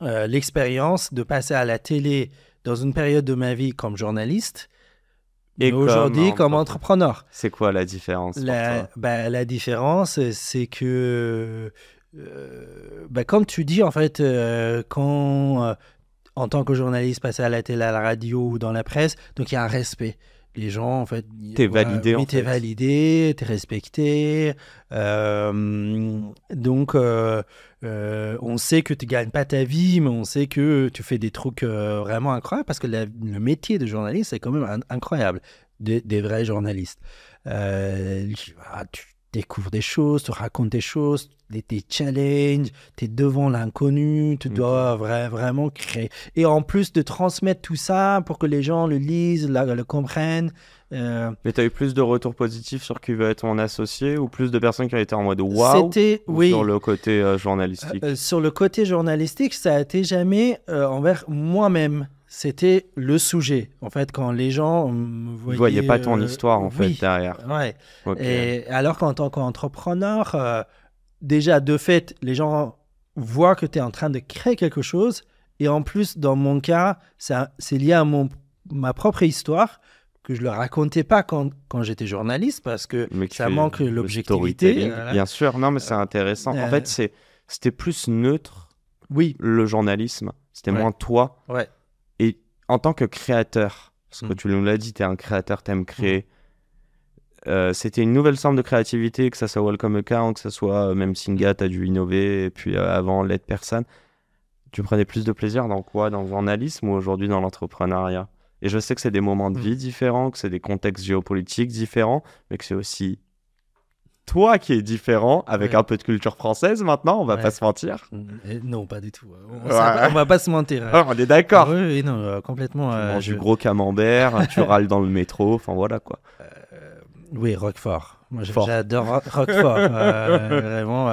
l'expérience de passer à la télé dans une période de ma vie comme journaliste, mais aujourd'hui comme entrepreneur. C'est quoi la différence pour toi? La différence, c'est que, comme tu dis, en fait, quand, en tant que journaliste, passer à la télé, à la radio ou dans la presse, donc il y a un respect. Les gens, en fait... T'es validé, en fait. T'es validé, t'es respecté. Donc, on sait que tu ne gagnes pas ta vie, mais on sait que tu fais des trucs vraiment incroyables, parce que le métier de journaliste, c'est quand même incroyable, des vrais journalistes. Tu découvres des choses, tu racontes des choses, des challenges, tu es devant l'inconnu, tu dois vraiment créer. Et en plus de transmettre tout ça pour que les gens le lisent, le comprennent. Mais tu as eu plus de retours positifs sur qui veut être mon associé, ou plus de personnes qui ont été en mode waouh sur le côté journalistique? Sur le côté journalistique, ça a été jamais envers moi-même. C'était le sujet. En fait, quand les gens me voyaient... Ils voyaient pas ton histoire, en fait, derrière. Ouais. Okay. Et alors qu'en tant qu'entrepreneur, déjà, de fait, les gens voient que tu es en train de créer quelque chose. Et en plus, dans mon cas, c'est lié à ma propre histoire, que je ne le racontais pas quand j'étais journaliste, parce que ça manque l'objectivité. Bien sûr, non, mais c'est intéressant. En fait, c'était plus neutre, le journalisme. C'était moins toi. Ouais. Et en tant que créateur, parce que tu nous l'as dit, tu es un créateur, tu aimes créer. C'était une nouvelle forme de créativité, que ça soit Welcome Account, que ça soit même Singa, tu as dû innover, et puis avant, L'aide personne. Tu prenais plus de plaisir dans quoi? Dans le journalisme ou aujourd'hui dans l'entrepreneuriat? Et je sais que c'est des moments de vie différents, que c'est des contextes géopolitiques différents, mais que c'est aussi toi qui es différent, avec un peu de culture française maintenant, on va pas se mentir. Non, pas du tout. On va pas se mentir. On est d'accord. Oui, non, complètement. Tu manges du gros camembert, tu râles dans le métro, enfin voilà quoi. Oui, Roquefort. Moi, j'adore Roquefort. Vraiment,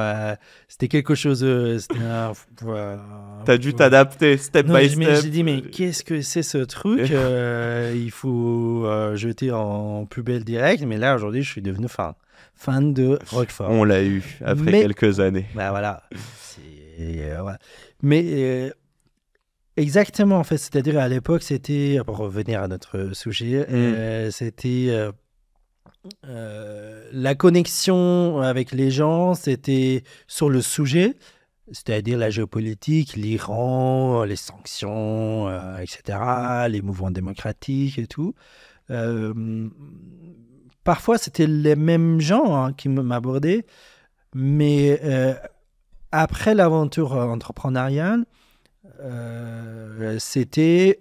c'était quelque chose... T'as dû t'adapter step by step. J'ai dit, mais qu'est-ce que c'est ce truc? Il faut jeter en poubelle direct. Mais là, aujourd'hui, je suis devenu fan de Roquefort. On l'a eu après quelques années. Bah voilà. Ouais. Mais exactement, en fait, c'est-à-dire à l'époque, c'était, pour revenir à notre sujet, c'était la connexion avec les gens, c'était sur le sujet, c'est-à-dire la géopolitique, l'Iran, les sanctions, etc., les mouvements démocratiques et tout. Parfois, c'était les mêmes gens qui m'abordaient, mais après l'aventure entrepreneuriale, c'était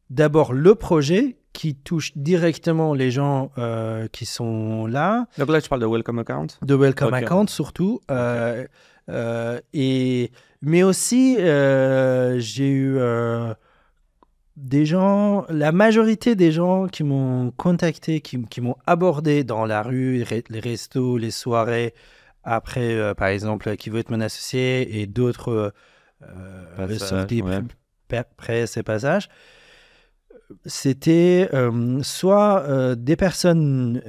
d'abord le projet qui touche directement les gens qui sont là. Donc là, tu parles de Welcome Account? De Welcome Account, surtout. Mais aussi, j'ai eu des gens, la majorité des gens qui m'ont contacté, qui m'ont abordé dans la rue, les restos, les soirées, après, par exemple, qui veut être mon associé et d'autres sorties presse et passages. C'était soit des personnes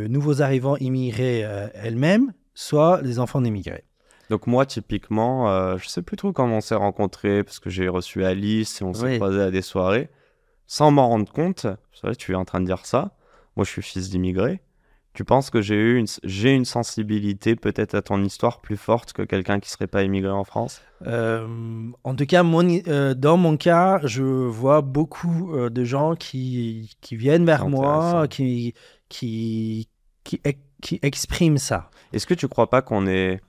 nouveaux arrivants immigrés elles-mêmes, soit des enfants d'immigrés. Donc moi, typiquement, je sais plus trop comment on s'est rencontrés, parce que j'ai reçu Alice et on s'est croisés à des soirées, sans m'en rendre compte. Tu es en train de dire ça. Moi, je suis fils d'immigrés. Tu penses que j'ai une sensibilité peut-être à ton histoire plus forte que quelqu'un qui serait pas immigré en France? En tout cas, dans mon cas, je vois beaucoup de gens qui viennent vers moi, qui expriment ça. Est-ce que tu crois pas qu'on est...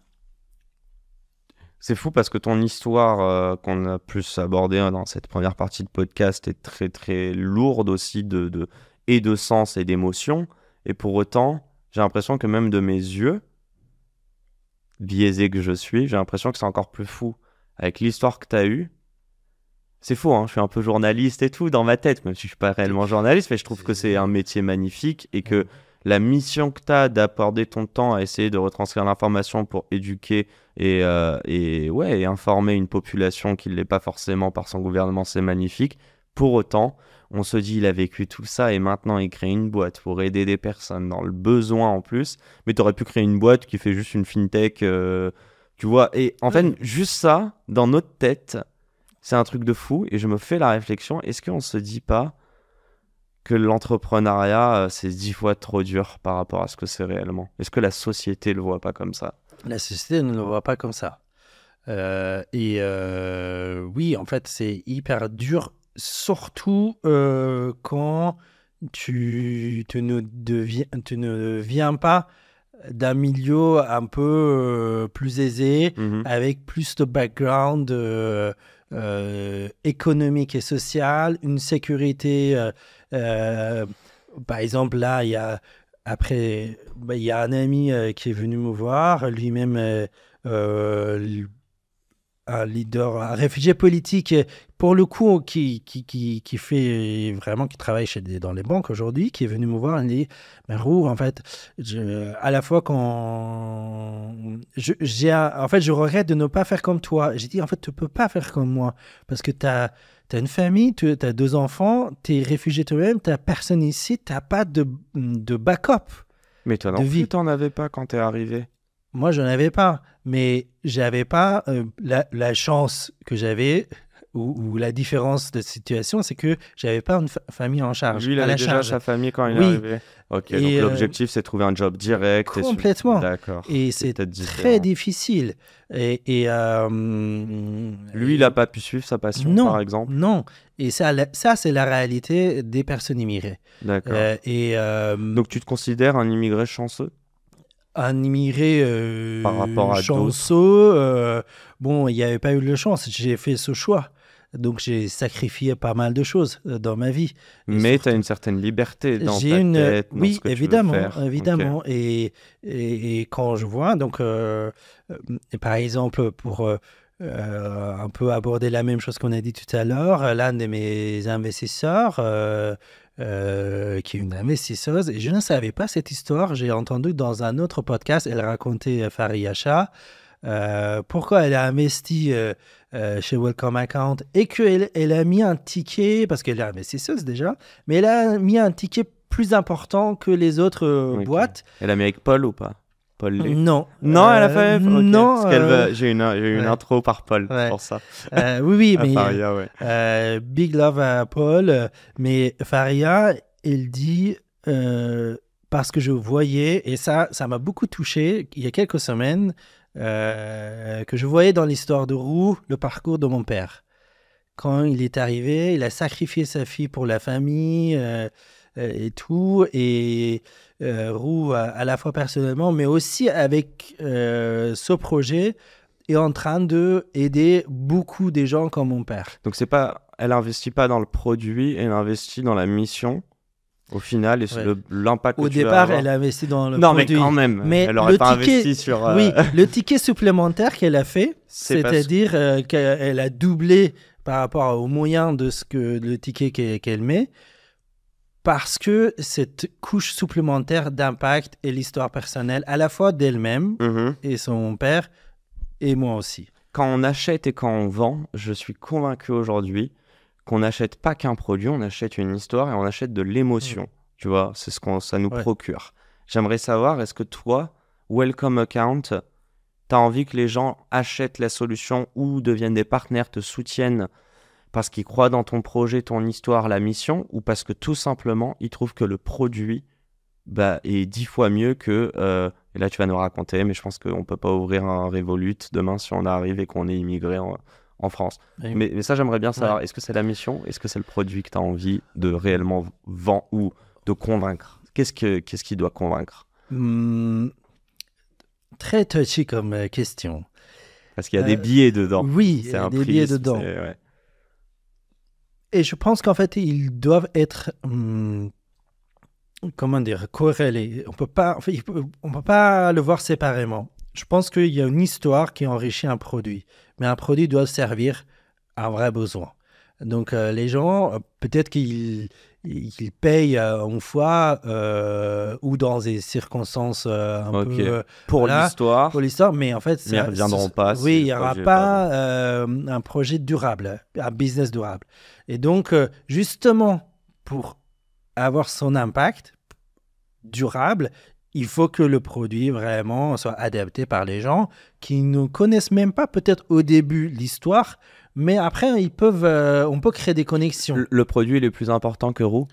C'est fou parce que ton histoire qu'on a plus abordée dans cette première partie de podcast est très très lourde aussi de sens et d'émotions. Et pour autant, j'ai l'impression que même de mes yeux, biaisé que je suis, j'ai l'impression que c'est encore plus fou. Avec l'histoire que tu as eue, c'est fou, je suis un peu journaliste et tout dans ma tête, même si je ne suis pas réellement journaliste, mais je trouve que c'est un métier magnifique et que la mission que tu as d'accorder ton temps à essayer de retranscrire l'information pour éduquer et informer une population qui ne l'est pas forcément par son gouvernement, c'est magnifique. Pour autant, on se dit il a vécu tout ça et maintenant il crée une boîte pour aider des personnes dans le besoin en plus. Mais tu aurais pu créer une boîte qui fait juste une fintech, tu vois. Et en fait, juste ça, dans notre tête, c'est un truc de fou. Et je me fais la réflexion, est-ce qu'on se dit pas que l'entrepreneuriat, c'est 10 fois trop dur par rapport à ce que c'est réellement? Est-ce que la société le voit pas comme ça? La société ne le voit pas comme ça. Oui, en fait, c'est hyper dur, surtout quand tu ne viens pas d'un milieu un peu plus aisé, Mhm. avec plus de background économique et social, une sécurité. Euh, Par exemple, là, il y a un ami qui est venu me voir, lui-même euh, un leader, un réfugié politique, pour le coup, qui fait vraiment, qui travaille dans les banques aujourd'hui, qui est venu me voir et me dit, mais Roux, en fait, à la fois quand en fait, je regrette de ne pas faire comme toi. J'ai dit, en fait, tu peux pas faire comme moi, parce que tu as une famille, tu as 2 enfants, tu es réfugié toi-même, tu n'as personne ici, tu n'as pas de backup Mais toi de non vie. plus, t'en avais pas quand t'es arrivé. Moi, je n'en avais pas, mais j'avais pas la chance que j'avais, ou la différence de situation, c'est que j'avais pas une famille en charge, Lui, il à avait la déjà charge. sa famille quand il est Oui, arrivé. Ok, donc et l'objectif, c'est de trouver un job direct. complètement. D'accord. Et C'est c'est peut-être très différent. difficile. Lui, il a pas pu suivre sa passion, par Non, exemple. non. Et ça c'est la réalité des personnes immigrées. D'accord. Et Donc, tu te considères un immigré chanceux un immigré par rapport à d'autres? chanceux, bon, il n'y avait pas eu de chance. J'ai fait ce choix. Donc, j'ai sacrifié pas mal de choses dans ma vie. Et Mais tu as surtout, une certaine liberté dans j'ai ta une. tête, dans ce Oui, que tu veux évidemment, faire. Ok. évidemment. Et quand je vois, donc, par exemple, pour un peu aborder la même chose qu'on a dit tout à l'heure, l'un de mes investisseurs, qui est une investisseuse, et je ne savais pas cette histoire, j'ai entendu dans un autre podcast, elle racontait Faria Shah, pourquoi elle a investi chez Welcome Account et qu'elle a mis un ticket, parce qu'elle est investisseuse déjà, mais elle a mis un ticket plus important que les autres Ok. boîtes. Elle a mis avec Paul ou pas? Paul Lé? Non. Non, elle a fait. Ok. Non. Parce qu'elle veut... J'ai une Ouais. intro par Paul, c'est Ouais. pour ça. Oui, oui, À mais Faria, ouais. Big Love à Paul, mais Faria, elle dit, parce que je voyais, et ça m'a beaucoup touché, il y a quelques semaines, que je voyais dans l'histoire de Roux le parcours de mon père. Quand il est arrivé, il a sacrifié sa fille pour la famille et tout, et Roux, à la fois personnellement, mais aussi avec ce projet, est en train de aider beaucoup des gens comme mon père. Donc, c'est pas. Elle investit pas dans le produit, elle investit dans la mission. Au final, et Ouais. l'impact que Au tu vas départ, avoir. elle a investi dans le Non, produit. mais quand même, Mais elle aurait le pas ticket, investi sur. oui, le ticket supplémentaire qu'elle a fait, C'est parce- c'est-à-dire qu'elle a doublé par rapport aux moyens de ce que le ticket qu'elle met, parce que cette couche supplémentaire d'impact et l'histoire personnelle, à la fois d'elle-même Mhm. et son père, et moi aussi. Quand on achète et quand on vend, je suis convaincu aujourd'hui qu'on n'achète pas qu'un produit, on achète une histoire et on achète de l'émotion. Tu vois, c'est ce qu'on ça nous Ouais. procure. J'aimerais savoir, est-ce que toi, Welcome Account, t'as envie que les gens achètent la solution ou deviennent des partenaires, te soutiennent parce qu'ils croient dans ton projet, ton histoire, la mission, ou parce que tout simplement, ils trouvent que le produit est 10 fois mieux que... et là, tu vas nous raconter, mais je pense qu'on ne peut pas ouvrir un Revolut demain si on arrive et qu'on est immigré en France. Oui. Mais ça, j'aimerais bien savoir, Ouais. est-ce que c'est la mission? Est-ce que c'est le produit que tu as envie de réellement vendre ou de convaincre? Qu'est-ce qui doit convaincre? Très touchy comme question. Parce qu'il y a des billets dedans. Oui, il C'est y a un des billets prisme, dedans. ouais. Et je pense qu'en fait, ils doivent être, comment dire, corrélés. On peut pas le voir séparément. Je pense qu'il y a une histoire qui enrichit un produit, mais un produit doit servir à un vrai besoin. Donc les gens, peut-être qu'ils payent une fois ou dans des circonstances un Ok. peu Pour voilà, l'histoire, pour l'histoire, mais en fait, mais ils reviendront pas si oui, le il n'y aura projet est pas un projet durable, un business durable. Et donc, justement, pour avoir son impact durable, il faut que le produit vraiment soit adapté par les gens qui ne connaissent même pas peut-être au début l'histoire, mais après, on peut créer des connexions. Le produit est le plus important que Roux?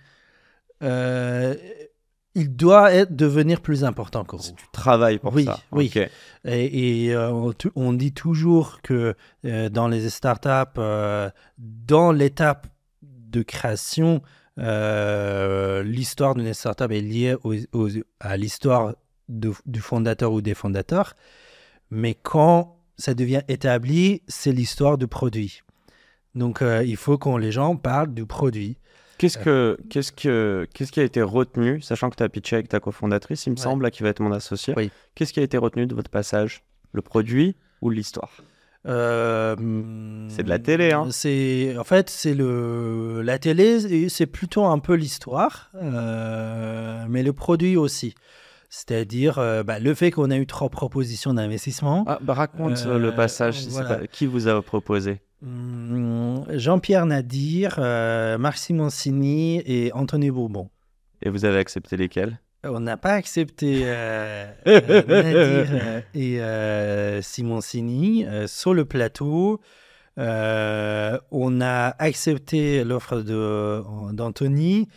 il doit devenir plus important que vous. Tu travailles pour ça. Oui. Ok. Et on dit toujours que dans les startups, dans l'étape de création, l'histoire d'une startup est liée à l'histoire du fondateur ou des fondateurs. Mais quand ça devient établi, c'est l'histoire du produit. Donc, il faut que les gens parlent du produit. Qu'est-ce qui a été retenu, sachant que tu as pitché avec ta cofondatrice, il me semble, là, qui va être mon associé. Oui. Qu'est-ce qui a été retenu de votre passage? Le produit ou l'histoire? C'est de la télé, hein? En fait, la télé, c'est plutôt un peu l'histoire, mais le produit aussi. C'est-à-dire le fait qu'on a eu 3 propositions d'investissement. Raconte le passage, voilà. Qui vous a proposé? Jean-Pierre Nadir, Marc Simoncini et Anthony Bourbon. Et vous avez accepté lesquels? On n'a pas accepté Nadir et Simoncini sur le plateau. On a accepté l'offre d'Anthony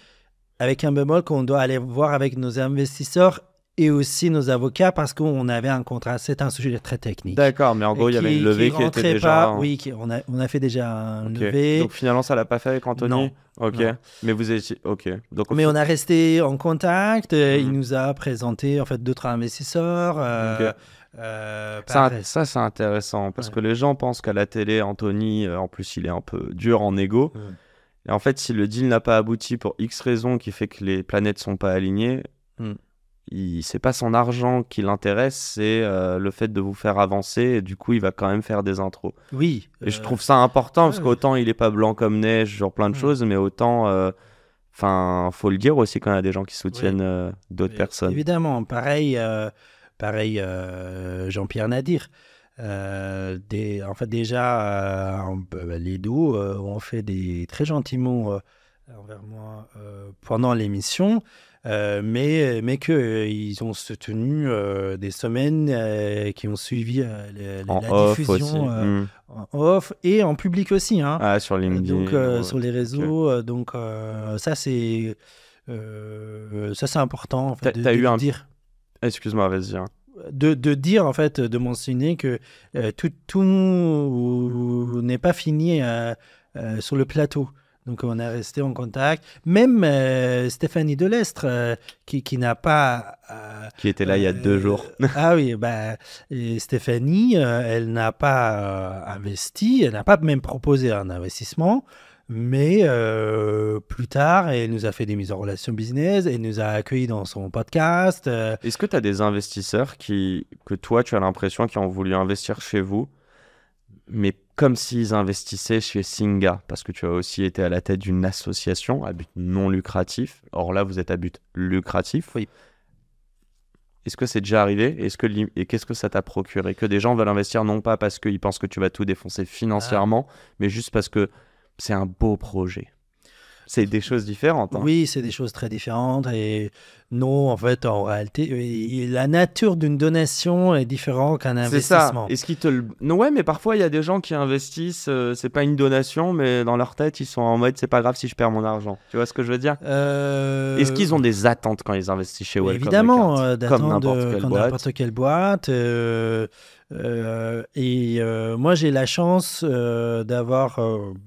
avec un bémol qu'on doit aller voir avec nos investisseurs et aussi nos avocats parce qu'on avait un contrat. C'est un sujet très technique. D'accord, mais en gros, il y avait une levée qui était déjà... Oui, on a fait déjà une levée. Donc finalement, ça ne l'a pas fait avec Anthony? Non. Ok, non. Mais vous étiez... Ok. Donc, mais on a resté en contact. Il nous a présenté en fait d'autres investisseurs. Ça, c'est intéressant parce que les gens pensent qu'à la télé, Anthony, en plus, il est un peu dur en égo. Et en fait, si le deal n'a pas abouti pour X raisons qui fait que les planètes ne sont pas alignées... c'est pas son argent qui l'intéresse, c'est le fait de vous faire avancer et du coup il va quand même faire des intros. Oui. Et je trouve ça important parce qu'autant il est pas blanc comme neige sur plein de choses, mais autant faut le dire aussi quand il y a des gens qui soutiennent d'autres personnes. Évidemment, pareil Jean-Pierre Nadir. En fait déjà les deux ont fait des très gentils mots envers moi pendant l'émission. Mais qu'ils ont soutenu des semaines qui ont suivi la diffusion en off et en public aussi. Hein. Sur LinkedIn. Donc, sur les réseaux. Donc, ça, c'est important en fait, de dire. Excuse-moi, vas-y. Hein. De dire, en fait, de mentionner que tout n'est pas fini sur le plateau. Donc, on est resté en contact. Même Stéphanie Delestre, qui n'a pas... qui était là il y a 2 jours. Ah oui, Stéphanie, elle n'a pas investi, elle n'a pas même proposé un investissement, mais plus tard, elle nous a fait des mises en relation business, elle nous a accueillis dans son podcast. Est-ce que tu as des investisseurs que toi, tu as l'impression qu'ils ont voulu investir chez vous, mais comme s'ils investissaient chez Singa, parce que tu as aussi été à la tête d'une association à but non lucratif. Or là, vous êtes à but lucratif. Oui. Est-ce que c'est déjà arrivé? Et qu'est-ce que ça t'a procuré? Que des gens veulent investir non pas parce qu'ils pensent que tu vas tout défoncer financièrement, mais juste parce que c'est un beau projet. C'est des choses différentes. Hein. Oui, c'est des choses très différentes. Et non, en fait, en réalité, la nature d'une donation est différente qu'un investissement. C'est ça. Non, ouais, mais parfois, il y a des gens qui investissent, c'est pas une donation, mais dans leur tête, ils sont en mode, c'est pas grave si je perds mon argent. Tu vois ce que je veux dire? Est-ce qu'ils ont des attentes quand ils investissent chez Welcome Évidemment, Records, comme n'importe quelle boîte. Moi, j'ai la chance d'avoir,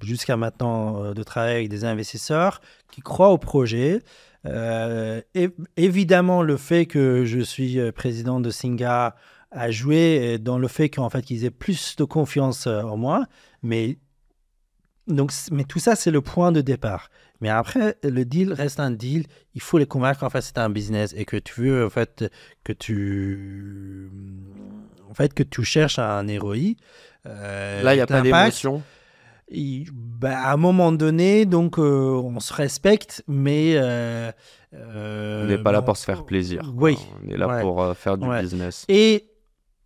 jusqu'à maintenant, de travailler avec des investisseurs qui croient au projet. Évidemment, le fait que je suis président de Singa a joué dans le fait qu'en fait, qu'ils aient plus de confiance en moi. Mais tout ça, c'est le point de départ. Mais après, le deal reste un deal. Il faut les convaincre qu'en fait, c'est un business et que tu veux, en fait, que tu cherches un ROI. Là, il n'y a pas d'émotion. À un moment donné, donc, on se respecte, mais... on n'est pas là pour se faire plaisir. Oui. On est là pour faire du business. Et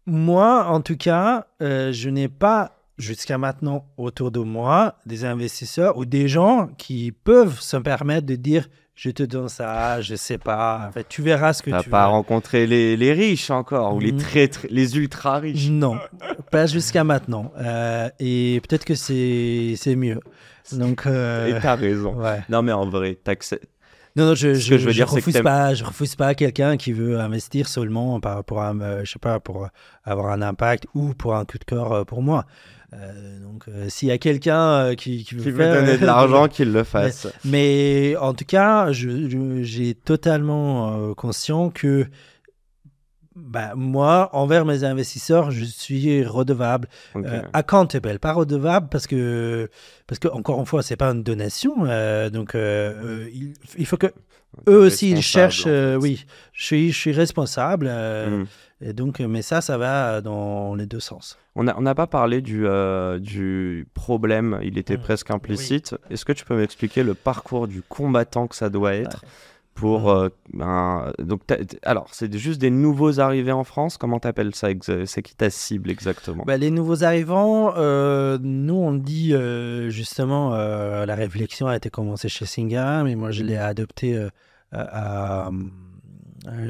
moi, en tout cas, je n'ai pas, jusqu'à maintenant, autour de moi, des investisseurs ou des gens qui peuvent se permettre de dire... Je te donne ça, je sais pas. En fait, tu verras ce que tu veux. Tu n'as pas rencontré les riches encore ou les ultra riches? Non, pas jusqu'à maintenant. Et peut-être que c'est mieux. Donc, et tu as raison. Ouais. Non, mais en vrai, Non, Ce que je veux dire, c'est que je refuse pas quelqu'un qui veut investir seulement pour je sais pas, pour avoir un impact ou pour un coup de cœur pour moi. Donc, s'il y a quelqu'un qui veut veut donner de l'argent, qu'il le fasse. Mais en tout cas, j'ai totalement conscient que moi, envers mes investisseurs, je suis redevable, accountable, pas redevable parce que encore une fois, c'est pas une donation, donc il faut que eux aussi ils cherchent. Oui, je suis responsable, et donc, mais ça va dans les deux sens. On n'a pas parlé du problème, il était presque implicite. Oui. Est-ce que tu peux m'expliquer le parcours du combattant que ça doit être pour donc alors c'est juste des nouveaux arrivés en France, comment t'appelles ça, c'est qui ta cible exactement? Les nouveaux arrivants, nous on dit justement la réflexion a été commencée chez Singa, mais moi je l'ai adopté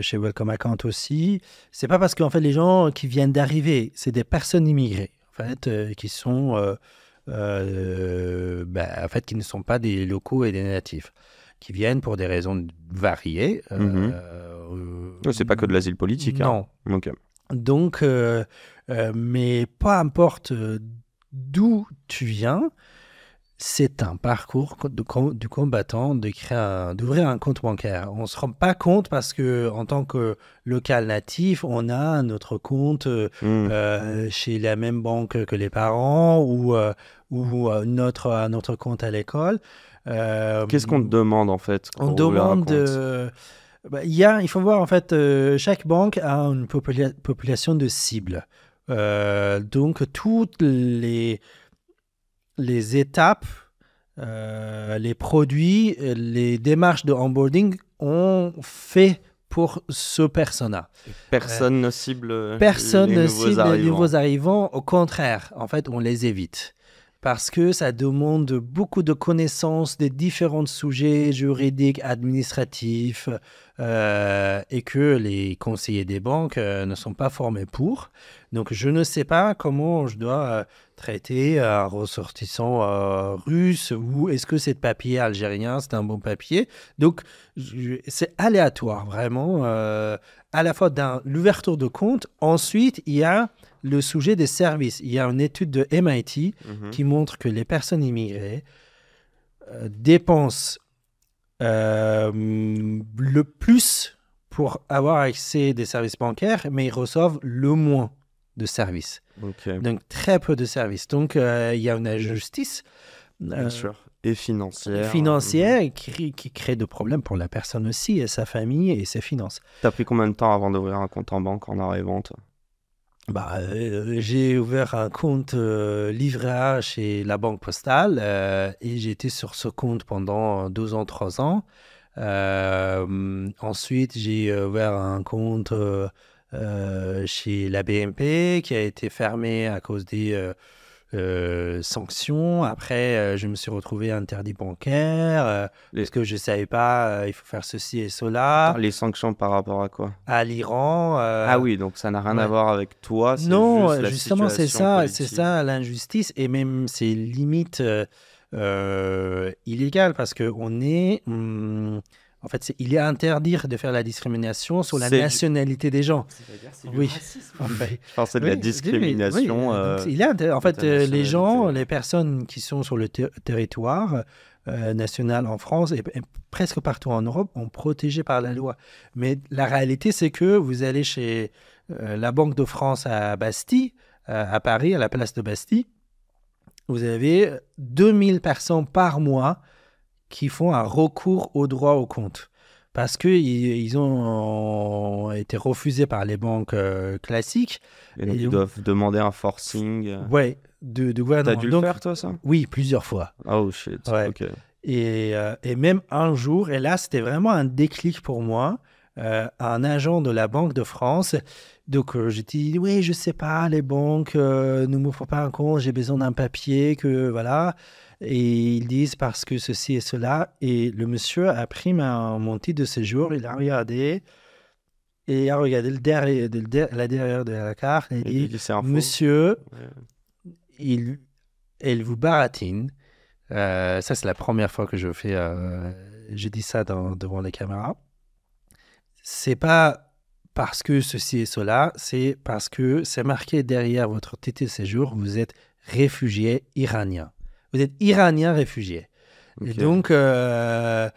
chez Welcome Account aussi. C'est pas parce qu'en fait les gens qui viennent d'arriver, c'est des personnes immigrées en fait qui sont en fait qui ne sont pas des locaux et des natifs, qui viennent pour des raisons variées. C'est pas que de l'asile politique. Non. Hein. Okay. Donc, mais peu importe d'où tu viens, c'est un parcours du combattant d'ouvrir un compte bancaire. On ne se rend pas compte parce qu'en tant que local natif, on a notre compte chez la même banque que les parents ou notre compte à l'école. Qu'est-ce qu'on te demande en fait? On demande. Il faut voir en fait, chaque banque a une population de cibles. Donc toutes les étapes, les produits, les démarches de onboarding ont fait pour ce persona. Personne ne cible les nouveaux arrivants. Au contraire, en fait, on les évite. Parce que ça demande beaucoup de connaissances des différents sujets juridiques, administratifs, et que les conseillers des banques ne sont pas formés pour. Donc, je ne sais pas comment je dois traiter un ressortissant russe ou est-ce que c'est de papier algérien, c'est un bon papier. Donc, c'est aléatoire, vraiment, à la fois dans l'ouverture de compte. Ensuite, il y a le sujet des services. Il y a une étude de MIT qui montre que les personnes immigrées dépensent le plus pour avoir accès des services bancaires, mais ils reçoivent le moins de services. Okay. Donc, très peu de services. Donc, il y a une injustice. Bien sûr. Et financière. Qui crée de problèmes pour la personne aussi, et sa famille et ses finances. T'as pris combien de temps avant d'ouvrir un compte en banque en arrivant, toi? J'ai ouvert un compte livret A chez la Banque Postale et j'ai été sur ce compte pendant 2 ans, 3 ans. Ensuite, j'ai ouvert un compte chez la BNP qui a été fermé à cause des sanctions. Après, je me suis retrouvé interdit bancaire parce que je ne savais pas, il faut faire ceci et cela. Les sanctions par rapport à quoi? À l'Iran. Ah oui, donc ça n'a rien à voir avec toi. Non, juste la justement, c'est politique. ça l'injustice, et même c'est limite illégal parce qu'on est... en fait, il est interdit de faire la discrimination sur la nationalité des gens. C'est du racisme. C'est de la discrimination. En fait, les gens, les personnes qui sont sur le territoire national en France et presque partout en Europe sont protégées par la loi. Mais la réalité, c'est que vous allez chez la Banque de France à Bastille, à Paris, à la place de Bastille, vous avez 2000 personnes par mois qui font un recours au droit au compte parce qu'ils ont été refusés par les banques classiques. Et donc, ils doivent demander un forcing. Oui, de gouvernement. T'as dû le faire, toi, ça? Oui, plusieurs fois. Oh, shit. Ouais. OK. Et même un jour, et là, c'était vraiment un déclic pour moi, un agent de la Banque de France. Donc, j'ai dit, oui, je ne sais pas, les banques ne m'ouvrent pas un compte, j'ai besoin d'un papier, que voilà. Et ils disent parce que ceci et cela. Et le monsieur a pris mon titre de séjour, il a regardé, et il a regardé la derrière de la carte, et il dit, monsieur, il vous baratine. Ça, c'est la première fois que je fais je dis ça devant les caméras, c'est pas parce que ceci et cela, c'est parce que c'est marqué derrière votre titre de séjour, vous êtes réfugié iranien. Vous êtes iranien réfugié. Ok. Et donc, Deux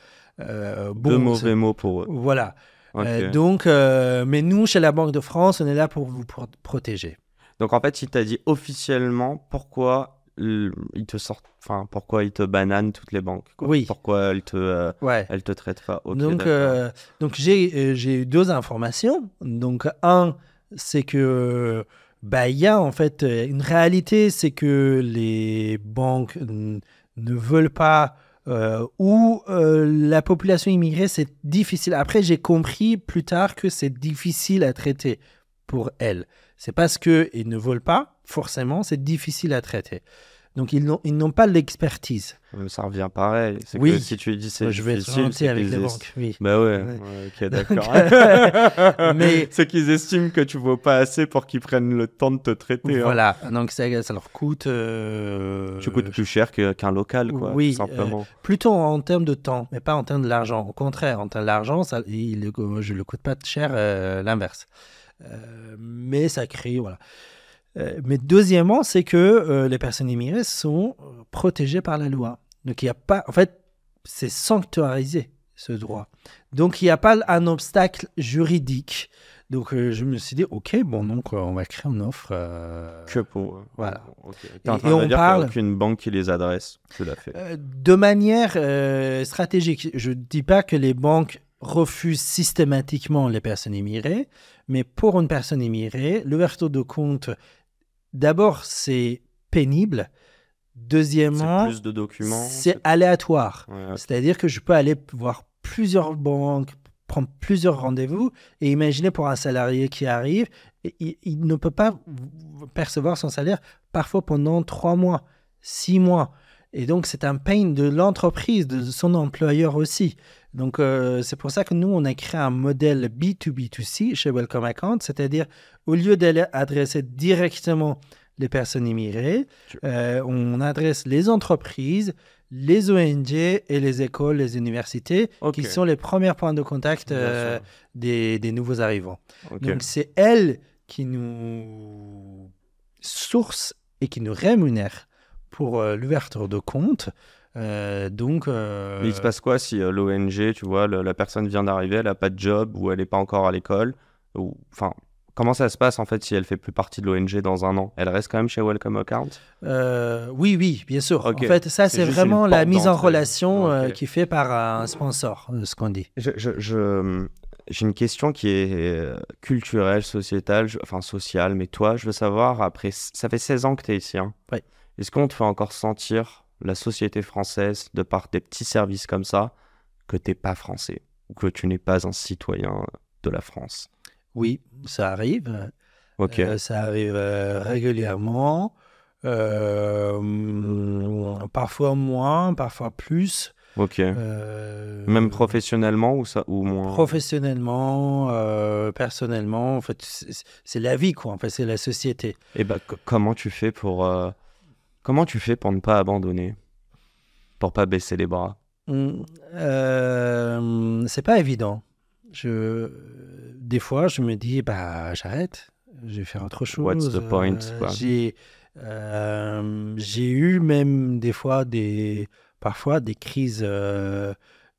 mauvais mots pour eux. Voilà. Ok. Mais nous, chez la Banque de France, on est là pour vous protéger. Donc en fait, il t'a dit officiellement pourquoi ils te sortent, enfin pourquoi ils te bananent toutes les banques, quoi. Oui. Pourquoi elles te traitent pas. Ok, d'accord. Donc j'ai eu deux informations. Donc, un, c'est que il y a en fait une réalité, c'est que les banques ne veulent pas ou la population immigrée, c'est difficile. Après, j'ai compris plus tard que c'est difficile à traiter pour elles. C'est parce qu'ils ne veulent pas, forcément, c'est difficile à traiter. Donc, ils n'ont pas l'expertise. Ça revient pareil. C'est Oui. que si tu dis c'est Moi, je vais être difficile, gentil c'est avec qu'ils les banques, oui. Bah ouais, Ouais. ok, d'accord. Mais- C'est qu'ils estiment que tu vaux pas assez pour qu'ils prennent le temps de te traiter. Hein. Voilà, donc ça leur coûte... Tu coûtes plus cher qu'un local, quoi, Oui, tout simplement. plutôt en termes de temps, mais pas en termes de l'argent. Au contraire, en termes d'argent, je ne le coûte pas cher, l'inverse. Mais ça crée, voilà. Mais deuxièmement, c'est que les personnes immigrées sont protégées par la loi. Donc il n'y a pas, en fait, c'est sanctuarisé ce droit. Donc il n'y a pas un obstacle juridique. Donc je me suis dit, ok, bon, donc on va créer une offre. Que pour. Voilà. Okay. T'es en Et train de on dire parle- qu'il n'y a aucune banque qui les adresse. Tu l'as fait. De manière stratégique. Je ne dis pas que les banques refusent systématiquement les personnes immigrées, mais pour une personne immigrée, l'ouverture de compte, d'abord, c'est pénible. Deuxièmement, C'est plus de documents. c'est aléatoire. Ouais, ok. C'est-à-dire que je peux aller voir plusieurs banques, prendre plusieurs rendez-vous, et imaginer pour un salarié qui arrive, il ne peut pas percevoir son salaire parfois pendant 3 mois, 6 mois. Et donc, c'est un pain de l'entreprise, de son employeur aussi. Donc, c'est pour ça que nous, on a créé un modèle B2B2C chez Welcome Account, c'est-à-dire, au lieu d'aller adresser directement les personnes immigrées, on adresse les entreprises, les ONG et les écoles, les universités, Ok. qui sont les premiers points de contact Bien sûr. des nouveaux arrivants. Ok. Donc, c'est elles qui nous sourcent et qui nous rémunèrent pour l'ouverture de compte. Mais il se passe quoi si l'ONG, tu vois, la personne vient d'arriver, elle n'a pas de job ou elle n'est pas encore à l'école ou... Enfin, comment ça se passe en fait si elle fait plus partie de l'ONG dans un an? Elle reste quand même chez Welcome Account? Oui, bien sûr. Ok. En fait, ça, C'est c'est juste vraiment une la porte mise en d'entrée. relation Ok. qui est faite par un sponsor, ce qu'on dit. J'ai une question qui est culturelle, sociétale, enfin sociale, mais toi, je veux savoir, après, ça fait 16 ans que tu es ici, hein. Oui. Est-ce qu'on te fait encore sentir, la société française, de par des petits services comme ça, que t'es pas français, ou que tu n'es pas un citoyen de la France? Oui, ça arrive. Ok. Ça arrive régulièrement. Parfois moins, parfois plus. Ok. Même professionnellement ou moins? Professionnellement, personnellement, en fait, c'est la vie, quoi. En fait, c'est la société. Et bah, comment tu fais pour ne pas abandonner, pour pas baisser les bras? C'est pas évident. Des fois, je me dis, bah, j'arrête, je vais faire autre chose. What's the point, quoi. J'ai eu même des fois parfois des crises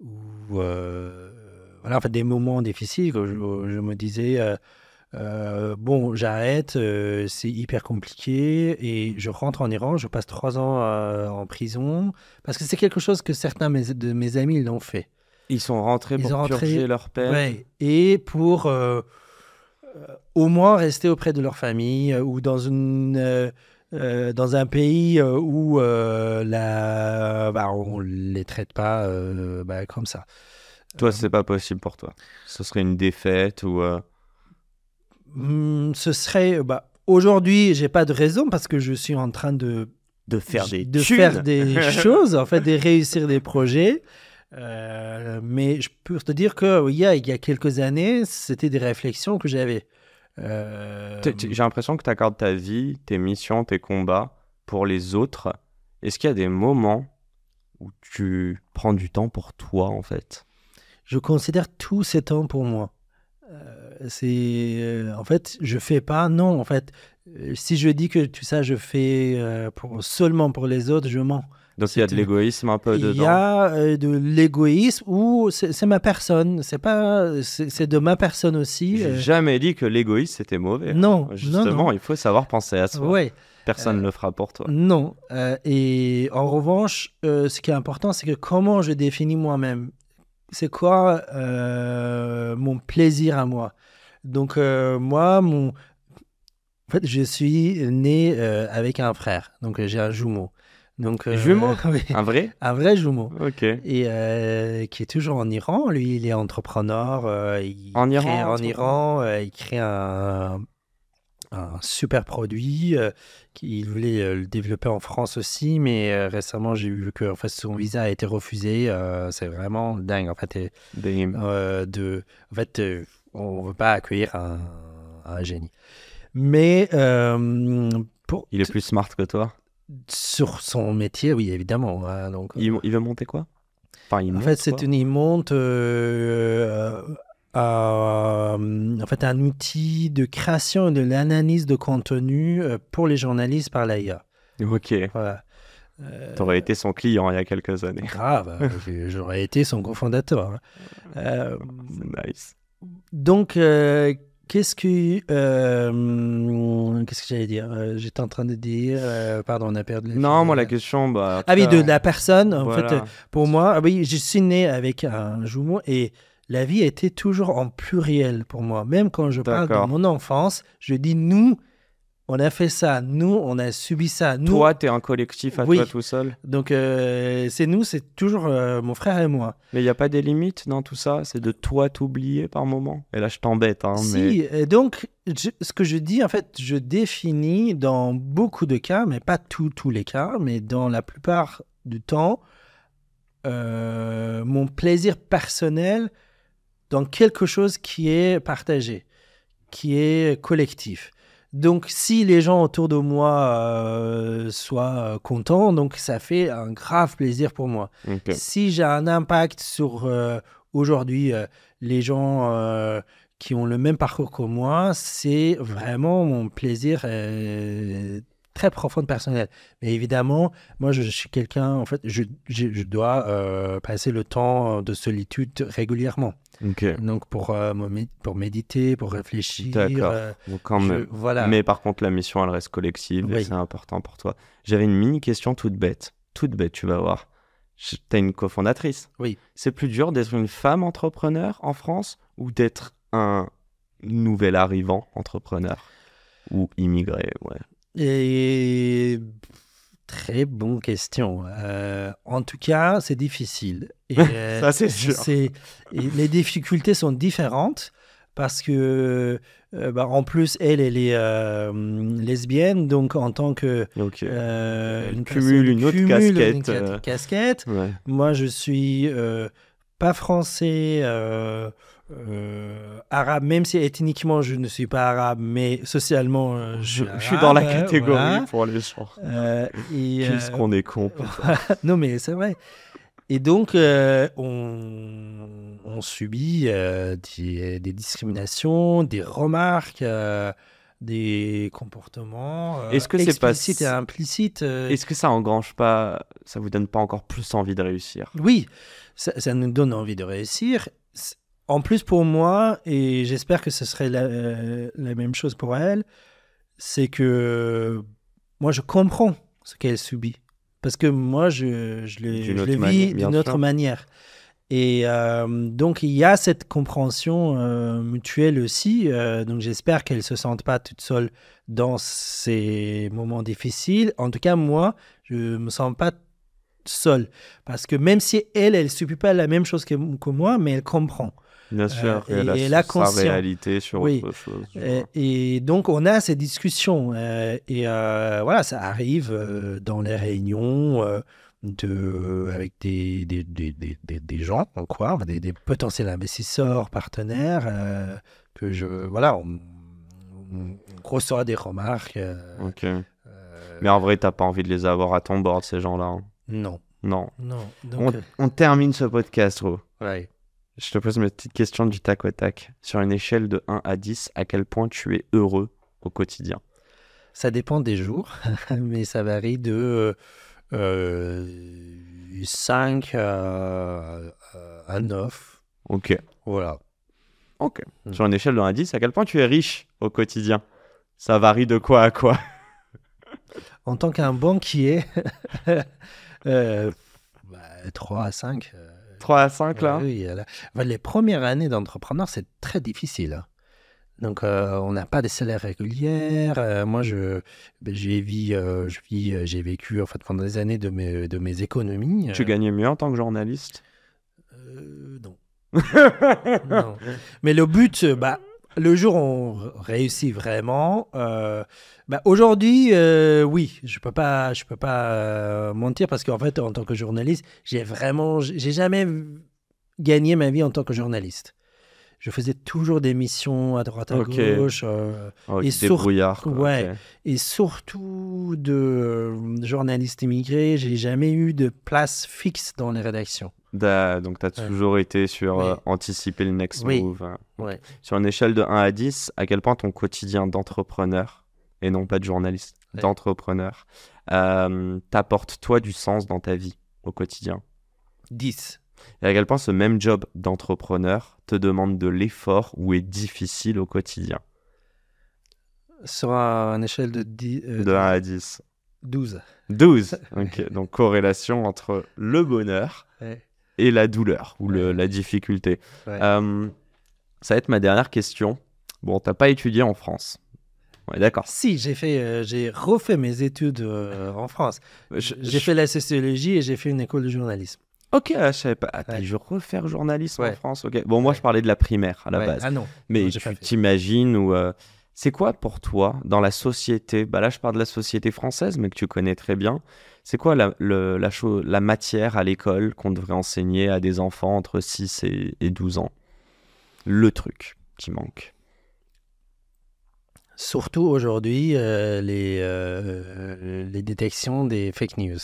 ou voilà, en fait, des moments difficiles où je me disais, bon, j'arrête, c'est hyper compliqué et je rentre en Iran, je passe 3 ans en prison parce que c'est quelque chose que certains de mes amis l'ont fait. Ils sont rentrés Ils pour ont rentré- purger leur peine. Ouais, et pour au moins rester auprès de leur famille ou dans un pays où on les traite pas comme ça. Toi, c'est pas possible pour toi. Ce serait une défaite ou... Ce serait... aujourd'hui, j'ai pas de raison parce que je suis en train de faire des faire des choses, en fait, de réussir des projets. Mais je peux te dire qu'il y a quelques années, c'était des réflexions que j'avais. J'ai l'impression que tu accordes ta vie, tes missions, tes combats pour les autres. Est-ce qu'il y a des moments où tu prends du temps pour toi, en fait? Je considère tous ces temps pour moi. En fait, je fais pas, non, en fait, si je dis que tout ça, je fais seulement pour les autres, je mens. Donc il y a de l'égoïsme un peu Il y dedans. a de l'égoïsme ou c'est ma personne, c'est de ma personne aussi. J'ai jamais dit que l'égoïsme c'était mauvais. Non, Justement, non. il faut savoir penser à soi. Ouais. Personne ne le fera pour toi. Non. Et en revanche, ce qui est important, c'est que comment je définis moi-même. C'est quoi mon plaisir à moi. Donc moi, en fait, je suis né avec un frère. Donc j'ai un jumeau. Donc, Jumeau? oui, Un vrai? un vrai jumeau. Ok. Et qui est toujours en Iran. Lui, il est entrepreneur. En Iran, il crée un super produit. Il voulait le développer en France aussi, mais récemment, j'ai vu que en fait, son visa a été refusé. C'est vraiment dingue. En fait, on ne veut pas accueillir un génie. Mais il est plus smart que toi? Sur son métier, oui, évidemment. Hein, donc, il veut monter quoi? Enfin, il monte en fait, un outil de création et de l'analyse de contenu pour les journalistes par l'IA. Ok. Voilà. T'aurais été son client il y a quelques années. Grave, j'aurais été son cofondateur. C'est nice. Donc, qu'est-ce que j'allais dire? J'étais en train de dire... pardon, on a perdu... Non, moi, la question... oui, de la personne. En voilà. fait, pour moi, oui, je suis né avec un jumeau et la vie était toujours en pluriel pour moi. Même quand je parle de mon enfance, je dis nous, on a fait ça, nous, on a subi ça. Nous... Toi, t'es un collectif à toi tout seul. Donc, c'est nous, c'est toujours mon frère et moi. Mais il n'y a pas des limites dans tout ça? C'est de toi t'oublier par moment? Et là, je t'embête. Hein, si, et donc, ce que je dis, en fait, je définis dans beaucoup de cas, mais pas tous les cas, mais dans la plupart du temps, mon plaisir personnel dans quelque chose qui est partagé, qui est collectif. Donc, si les gens autour de moi soient contents, donc ça fait un grave plaisir pour moi. Okay. Si j'ai un impact sur aujourd'hui les gens qui ont le même parcours que moi, c'est vraiment mon plaisir très profond personnel. Mais évidemment, moi, je suis quelqu'un, en fait, je dois passer le temps de solitude régulièrement. Okay. Donc, pour méditer, pour réfléchir. D'accord. Donc, quand même. Voilà. Mais par contre, la mission, elle reste collective et c'est important pour toi. J'avais une mini-question toute bête. Toute bête, tu vas voir. T'as une cofondatrice. Oui. C'est plus dur d'être une femme entrepreneur en France ou d'être un nouvel arrivant entrepreneur ou immigré, ouais. Et très bonne question. En tout cas, c'est difficile. Et, ça, c'est sûr. Et les difficultés sont différentes parce que, en plus, elle est lesbienne, donc en tant que cumule une autre casquette. Ouais. Moi, je suis pas français. Arabe, même si ethniquement je ne suis pas arabe, mais socialement je suis dans la catégorie pour les gens. Qu'est-ce qu'on est con. Non mais c'est vrai. Et donc on subit des discriminations, des remarques, des comportements est-ce que explicites et implicites. Est-ce que ça engrange pas, ça vous donne pas encore plus envie de réussir? Oui, ça nous donne envie de réussir. En plus, pour moi, et j'espère que ce serait la même chose pour elle, c'est que moi, je comprends ce qu'elle subit. Parce que moi, je le vis d'une autre manière. Et donc, il y a cette compréhension mutuelle aussi. Donc, j'espère qu'elle ne se sente pas toute seule dans ces moments difficiles. En tout cas, moi, je ne me sens pas seule. Parce que même si elle ne subit pas la même chose que moi, mais elle comprend. Bien sûr, elle a sa réalité sur autre chose. Et donc, on a ces discussions. Voilà, ça arrive dans les réunions avec des gens, quoi, des potentiels investisseurs, partenaires, on reçoit des remarques. Ok. Mais en vrai, t'as pas envie de les avoir à ton bord, ces gens-là. Hein. Non. Non. Non. Donc, On termine ce podcast, Ro. ouais. Je te pose ma petite question du tac au tac. Sur une échelle de 1 à 10, à quel point tu es heureux au quotidien? Ça dépend des jours, mais ça varie de 5 à 9. Ok. Voilà. Ok. Mm. Sur une échelle de 1 à 10, à quel point tu es riche au quotidien? Ça varie de quoi à quoi? En tant qu'un banquier, 3 à 5. 3 à 5 là? Oui, les premières années d'entrepreneur, c'est très difficile, hein. Donc, on n'a pas de salaire régulier. Moi, j'ai vécu en fait, pendant des années de mes économies. Tu gagnais mieux en tant que journaliste? Non. Non. Mais le but, le jour où on réussit vraiment, aujourd'hui, oui, je peux pas mentir parce qu'en fait, en tant que journaliste, j'ai jamais gagné ma vie en tant que journaliste. Je faisais toujours des missions à droite à Ok. gauche. Et débrouillard. Quoi. ouais. Ok. Et surtout de journaliste immigré, j'ai jamais eu de place fixe dans les rédactions. Donc, tu as toujours été sur Oui. anticiper le next Oui. move. Hein. Ouais. Sur une échelle de 1 à 10, à quel point ton quotidien d'entrepreneur, et non pas de journaliste, Ouais. d'entrepreneur, t'apporte toi du sens dans ta vie au quotidien? 10. Et à quel point ce même job d'entrepreneur te demande de l'effort ou est difficile au quotidien? Sur une échelle de 10, De 1 à 10. 12. 12. Ok, donc corrélation entre le bonheur Ouais. et la douleur ou Ouais. la difficulté. Ouais. Ça va être ma dernière question. Bon, t'as pas étudié en France. Ouais, d'accord. Si, j'ai refait mes études en France. J'ai fait la sociologie et j'ai fait une école de journalisme. Ok, je savais pas. Attends, Ouais. je vais refaire journalisme en Ouais. France. Ok. Bon, moi, Ouais. je parlais de la primaire à la Ouais. base. Ah non. Mais Non, j'ai pas tu fait. t'imagines ou c'est quoi pour toi dans la société? Bah là, je parle de la société française, mais que tu connais très bien. C'est quoi la matière à l'école qu'on devrait enseigner à des enfants entre 6 et 12 ans? Le truc qui manque. Surtout aujourd'hui, les détections des fake news.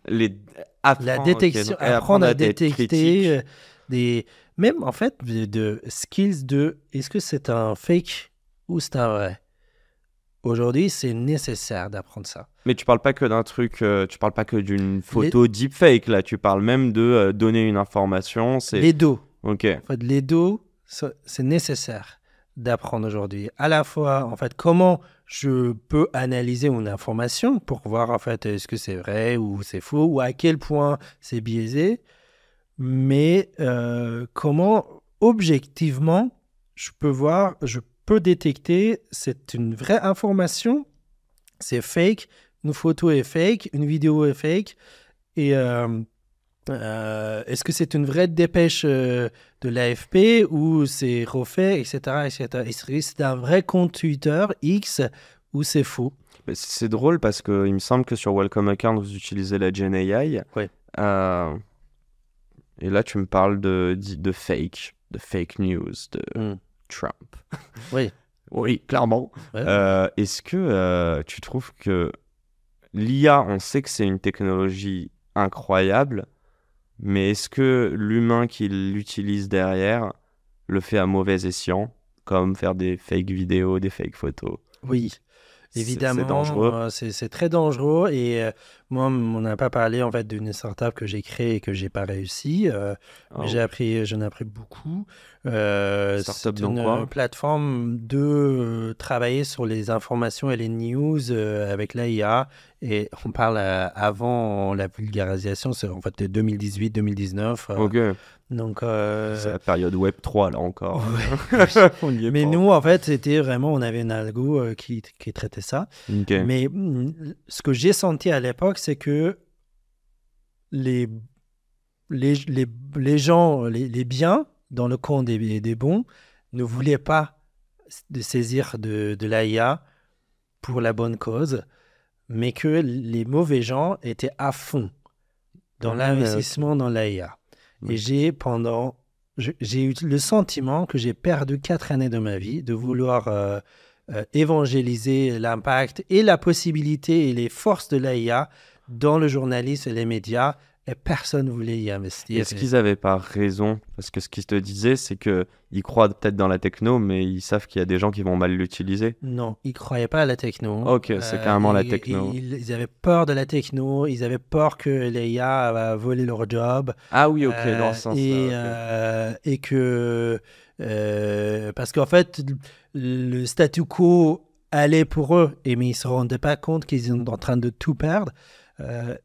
La détection, apprendre à détecter même en fait de skills de est-ce que c'est un fake ou c'est un vrai. Aujourd'hui, c'est nécessaire d'apprendre ça. Mais tu parles pas que d'un truc, tu parles pas que d'une photo deepfake là, tu parles même de donner une information. Les deux. Ok. En fait, les deux, c'est nécessaire d'apprendre aujourd'hui. À la fois, en fait, comment je peux analyser une information pour voir, en fait, est-ce que c'est vrai ou c'est faux ou à quel point c'est biaisé. Mais comment, objectivement, je peux détecter c'est une vraie information, c'est fake, une photo est fake, une vidéo est fake, et est-ce que c'est une vraie dépêche de l'AFP ou c'est refait, etc., etc. Est-ce que c'est un vrai compte Twitter X ou c'est faux? Mais c'est drôle parce que il me semble que sur Welcome Account vous utilisez la Gen AI. Ouais. Et là tu me parles de fake news, de Trump. Oui. Oui, clairement. Ouais. Est-ce que tu trouves que l'IA, on sait que c'est une technologie incroyable, mais est-ce que l'humain qui l'utilise derrière le fait à mauvais escient, comme faire des fake vidéos, des fake photos? Oui. Évidemment, c'est dangereux. C'est très dangereux et moi, on n'a pas parlé en fait d'une startup que j'ai créée et que j'ai pas réussi. Mais j'en ai appris beaucoup. Startup C'est dans une quoi? plateforme de travailler sur les informations et les news avec l'IA. Et on parle avant la vulgarisation, c'est en fait 2018-2019. Ok. Donc, c'est la période Web 3 là encore. ouais. On y est Mais pas. nous, en fait, c'était vraiment, on avait un algo qui traitait ça. Ok. Mais ce que j'ai senti à l'époque, c'est que les gens, les biens, dans le camp des bons, ne voulaient pas de saisir de l'AIA pour la bonne cause, mais que les mauvais gens étaient à fond dans l'investissement dans l'AIA. Et j'ai eu le sentiment que j'ai perdu 4 années de ma vie de vouloir évangéliser l'impact et la possibilité et les forces de l'AIA dans le journalisme et les médias et personne ne voulait y investir. Est-ce qu'ils n'avaient pas raison? Parce que ce qu'ils te disaient, c'est qu'ils croient peut-être dans la techno, mais ils savent qu'il y a des gens qui vont mal l'utiliser. Non, ils ne croyaient pas à la techno. Ok, c'est carrément la techno. Ils avaient peur de la techno, ils avaient peur que l'IA va voler leur job. Ah oui, ok, dans ce sens-là. Et que... parce qu'en fait, le statu quo allait pour eux, mais ils ne se rendaient pas compte qu'ils sont en train de tout perdre. Non,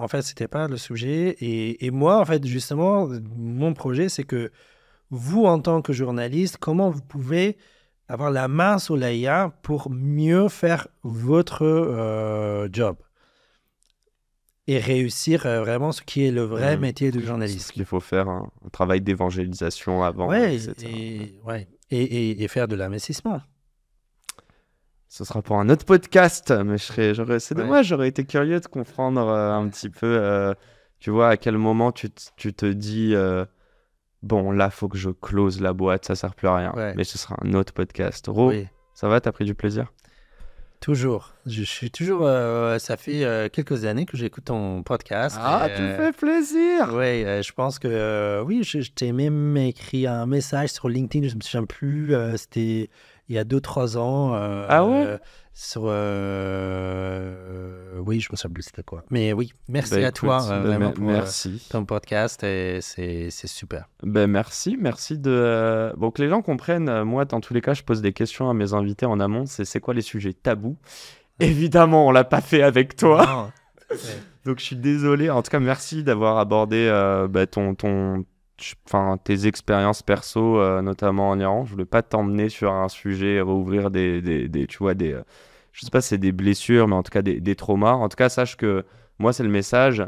en fait, c'était pas le sujet. Et moi, en fait, justement, mon projet, c'est que vous, en tant que journaliste, comment vous pouvez avoir la main sur l'IA pour mieux faire votre job et réussir vraiment ce qui est le vrai métier de journaliste. C'est ce qu'il faut faire, un travail d'évangélisation avant, etc. Et faire de l'investissement. Ce sera pour un autre podcast, mais c'est dommage, j'aurais été curieux de comprendre un petit peu, tu vois, à quel moment tu te dis, bon, là, faut que je close la boîte, ça sert plus à rien. Ouais. Mais ce sera un autre podcast. Ro, ça va, t'as pris du plaisir? Toujours. Je suis toujours. Ça fait quelques années que j'écoute ton podcast. Ah, tu me fais plaisir. Oui, je pense que oui, je t'ai même écrit un message sur LinkedIn. Je me souviens plus. C'était il y a 2-3 ans. Ah ouais. Oui, je me souviens plus c'était quoi. Mais oui, merci à toi vraiment pour ton podcast. Et c'est super. Merci de. Bon, que les gens comprennent. Moi, dans tous les cas, je pose des questions à mes invités en amont. C'est quoi les sujets tabous? Évidemment, on l'a pas fait avec toi. Non. Donc, je suis désolé. En tout cas, merci d'avoir abordé tes expériences perso, notamment en Iran. Je voulais pas t'emmener sur un sujet, rouvrir tu vois, je sais pas si c'est des blessures, mais en tout cas des traumas. En tout cas, sache que moi, c'est le message,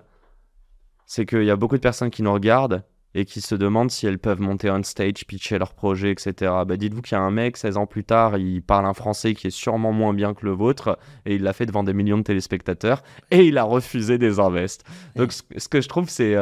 c'est qu'il y a beaucoup de personnes qui nous regardent et qui se demandent si elles peuvent monter on stage, pitcher leur projet, etc. Dites-vous qu'il y a un mec, 16 ans plus tard, il parle un français qui est sûrement moins bien que le vôtre, et il l'a fait devant des millions de téléspectateurs, et il a refusé des invests. Donc, ce que je trouve, c'est...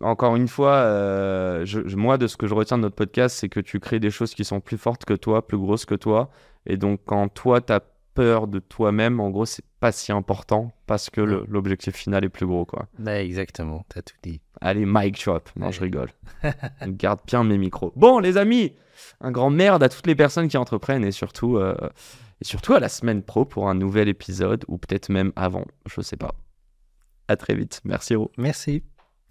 Encore une fois, moi, de ce que je retiens de notre podcast, c'est que tu crées des choses qui sont plus fortes que toi, plus grosses que toi. Et donc, quand toi, tu as peur de toi-même, en gros, c'est pas si important parce que l'objectif final est plus gros, quoi. Exactement, tu as tout dit. Allez, mic drop. Non, je rigole. Je garde bien mes micros. Bon, les amis, un grand merde à toutes les personnes qui entreprennent et surtout à la semaine pro pour un nouvel épisode ou peut-être même avant, je sais pas. À très vite. Merci, Ro. Merci.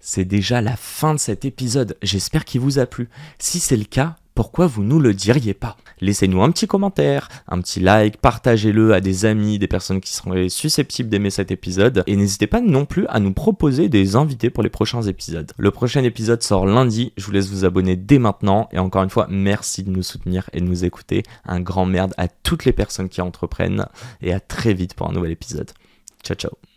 C'est déjà la fin de cet épisode, j'espère qu'il vous a plu. Si c'est le cas, pourquoi vous nous le diriez pas? Laissez-nous un petit commentaire, un petit like, partagez-le à des amis, des personnes qui seraient susceptibles d'aimer cet épisode. Et n'hésitez pas non plus à nous proposer des invités pour les prochains épisodes. Le prochain épisode sort lundi, je vous laisse vous abonner dès maintenant. Et encore une fois, merci de nous soutenir et de nous écouter. Un grand merde à toutes les personnes qui entreprennent et à très vite pour un nouvel épisode. Ciao, ciao.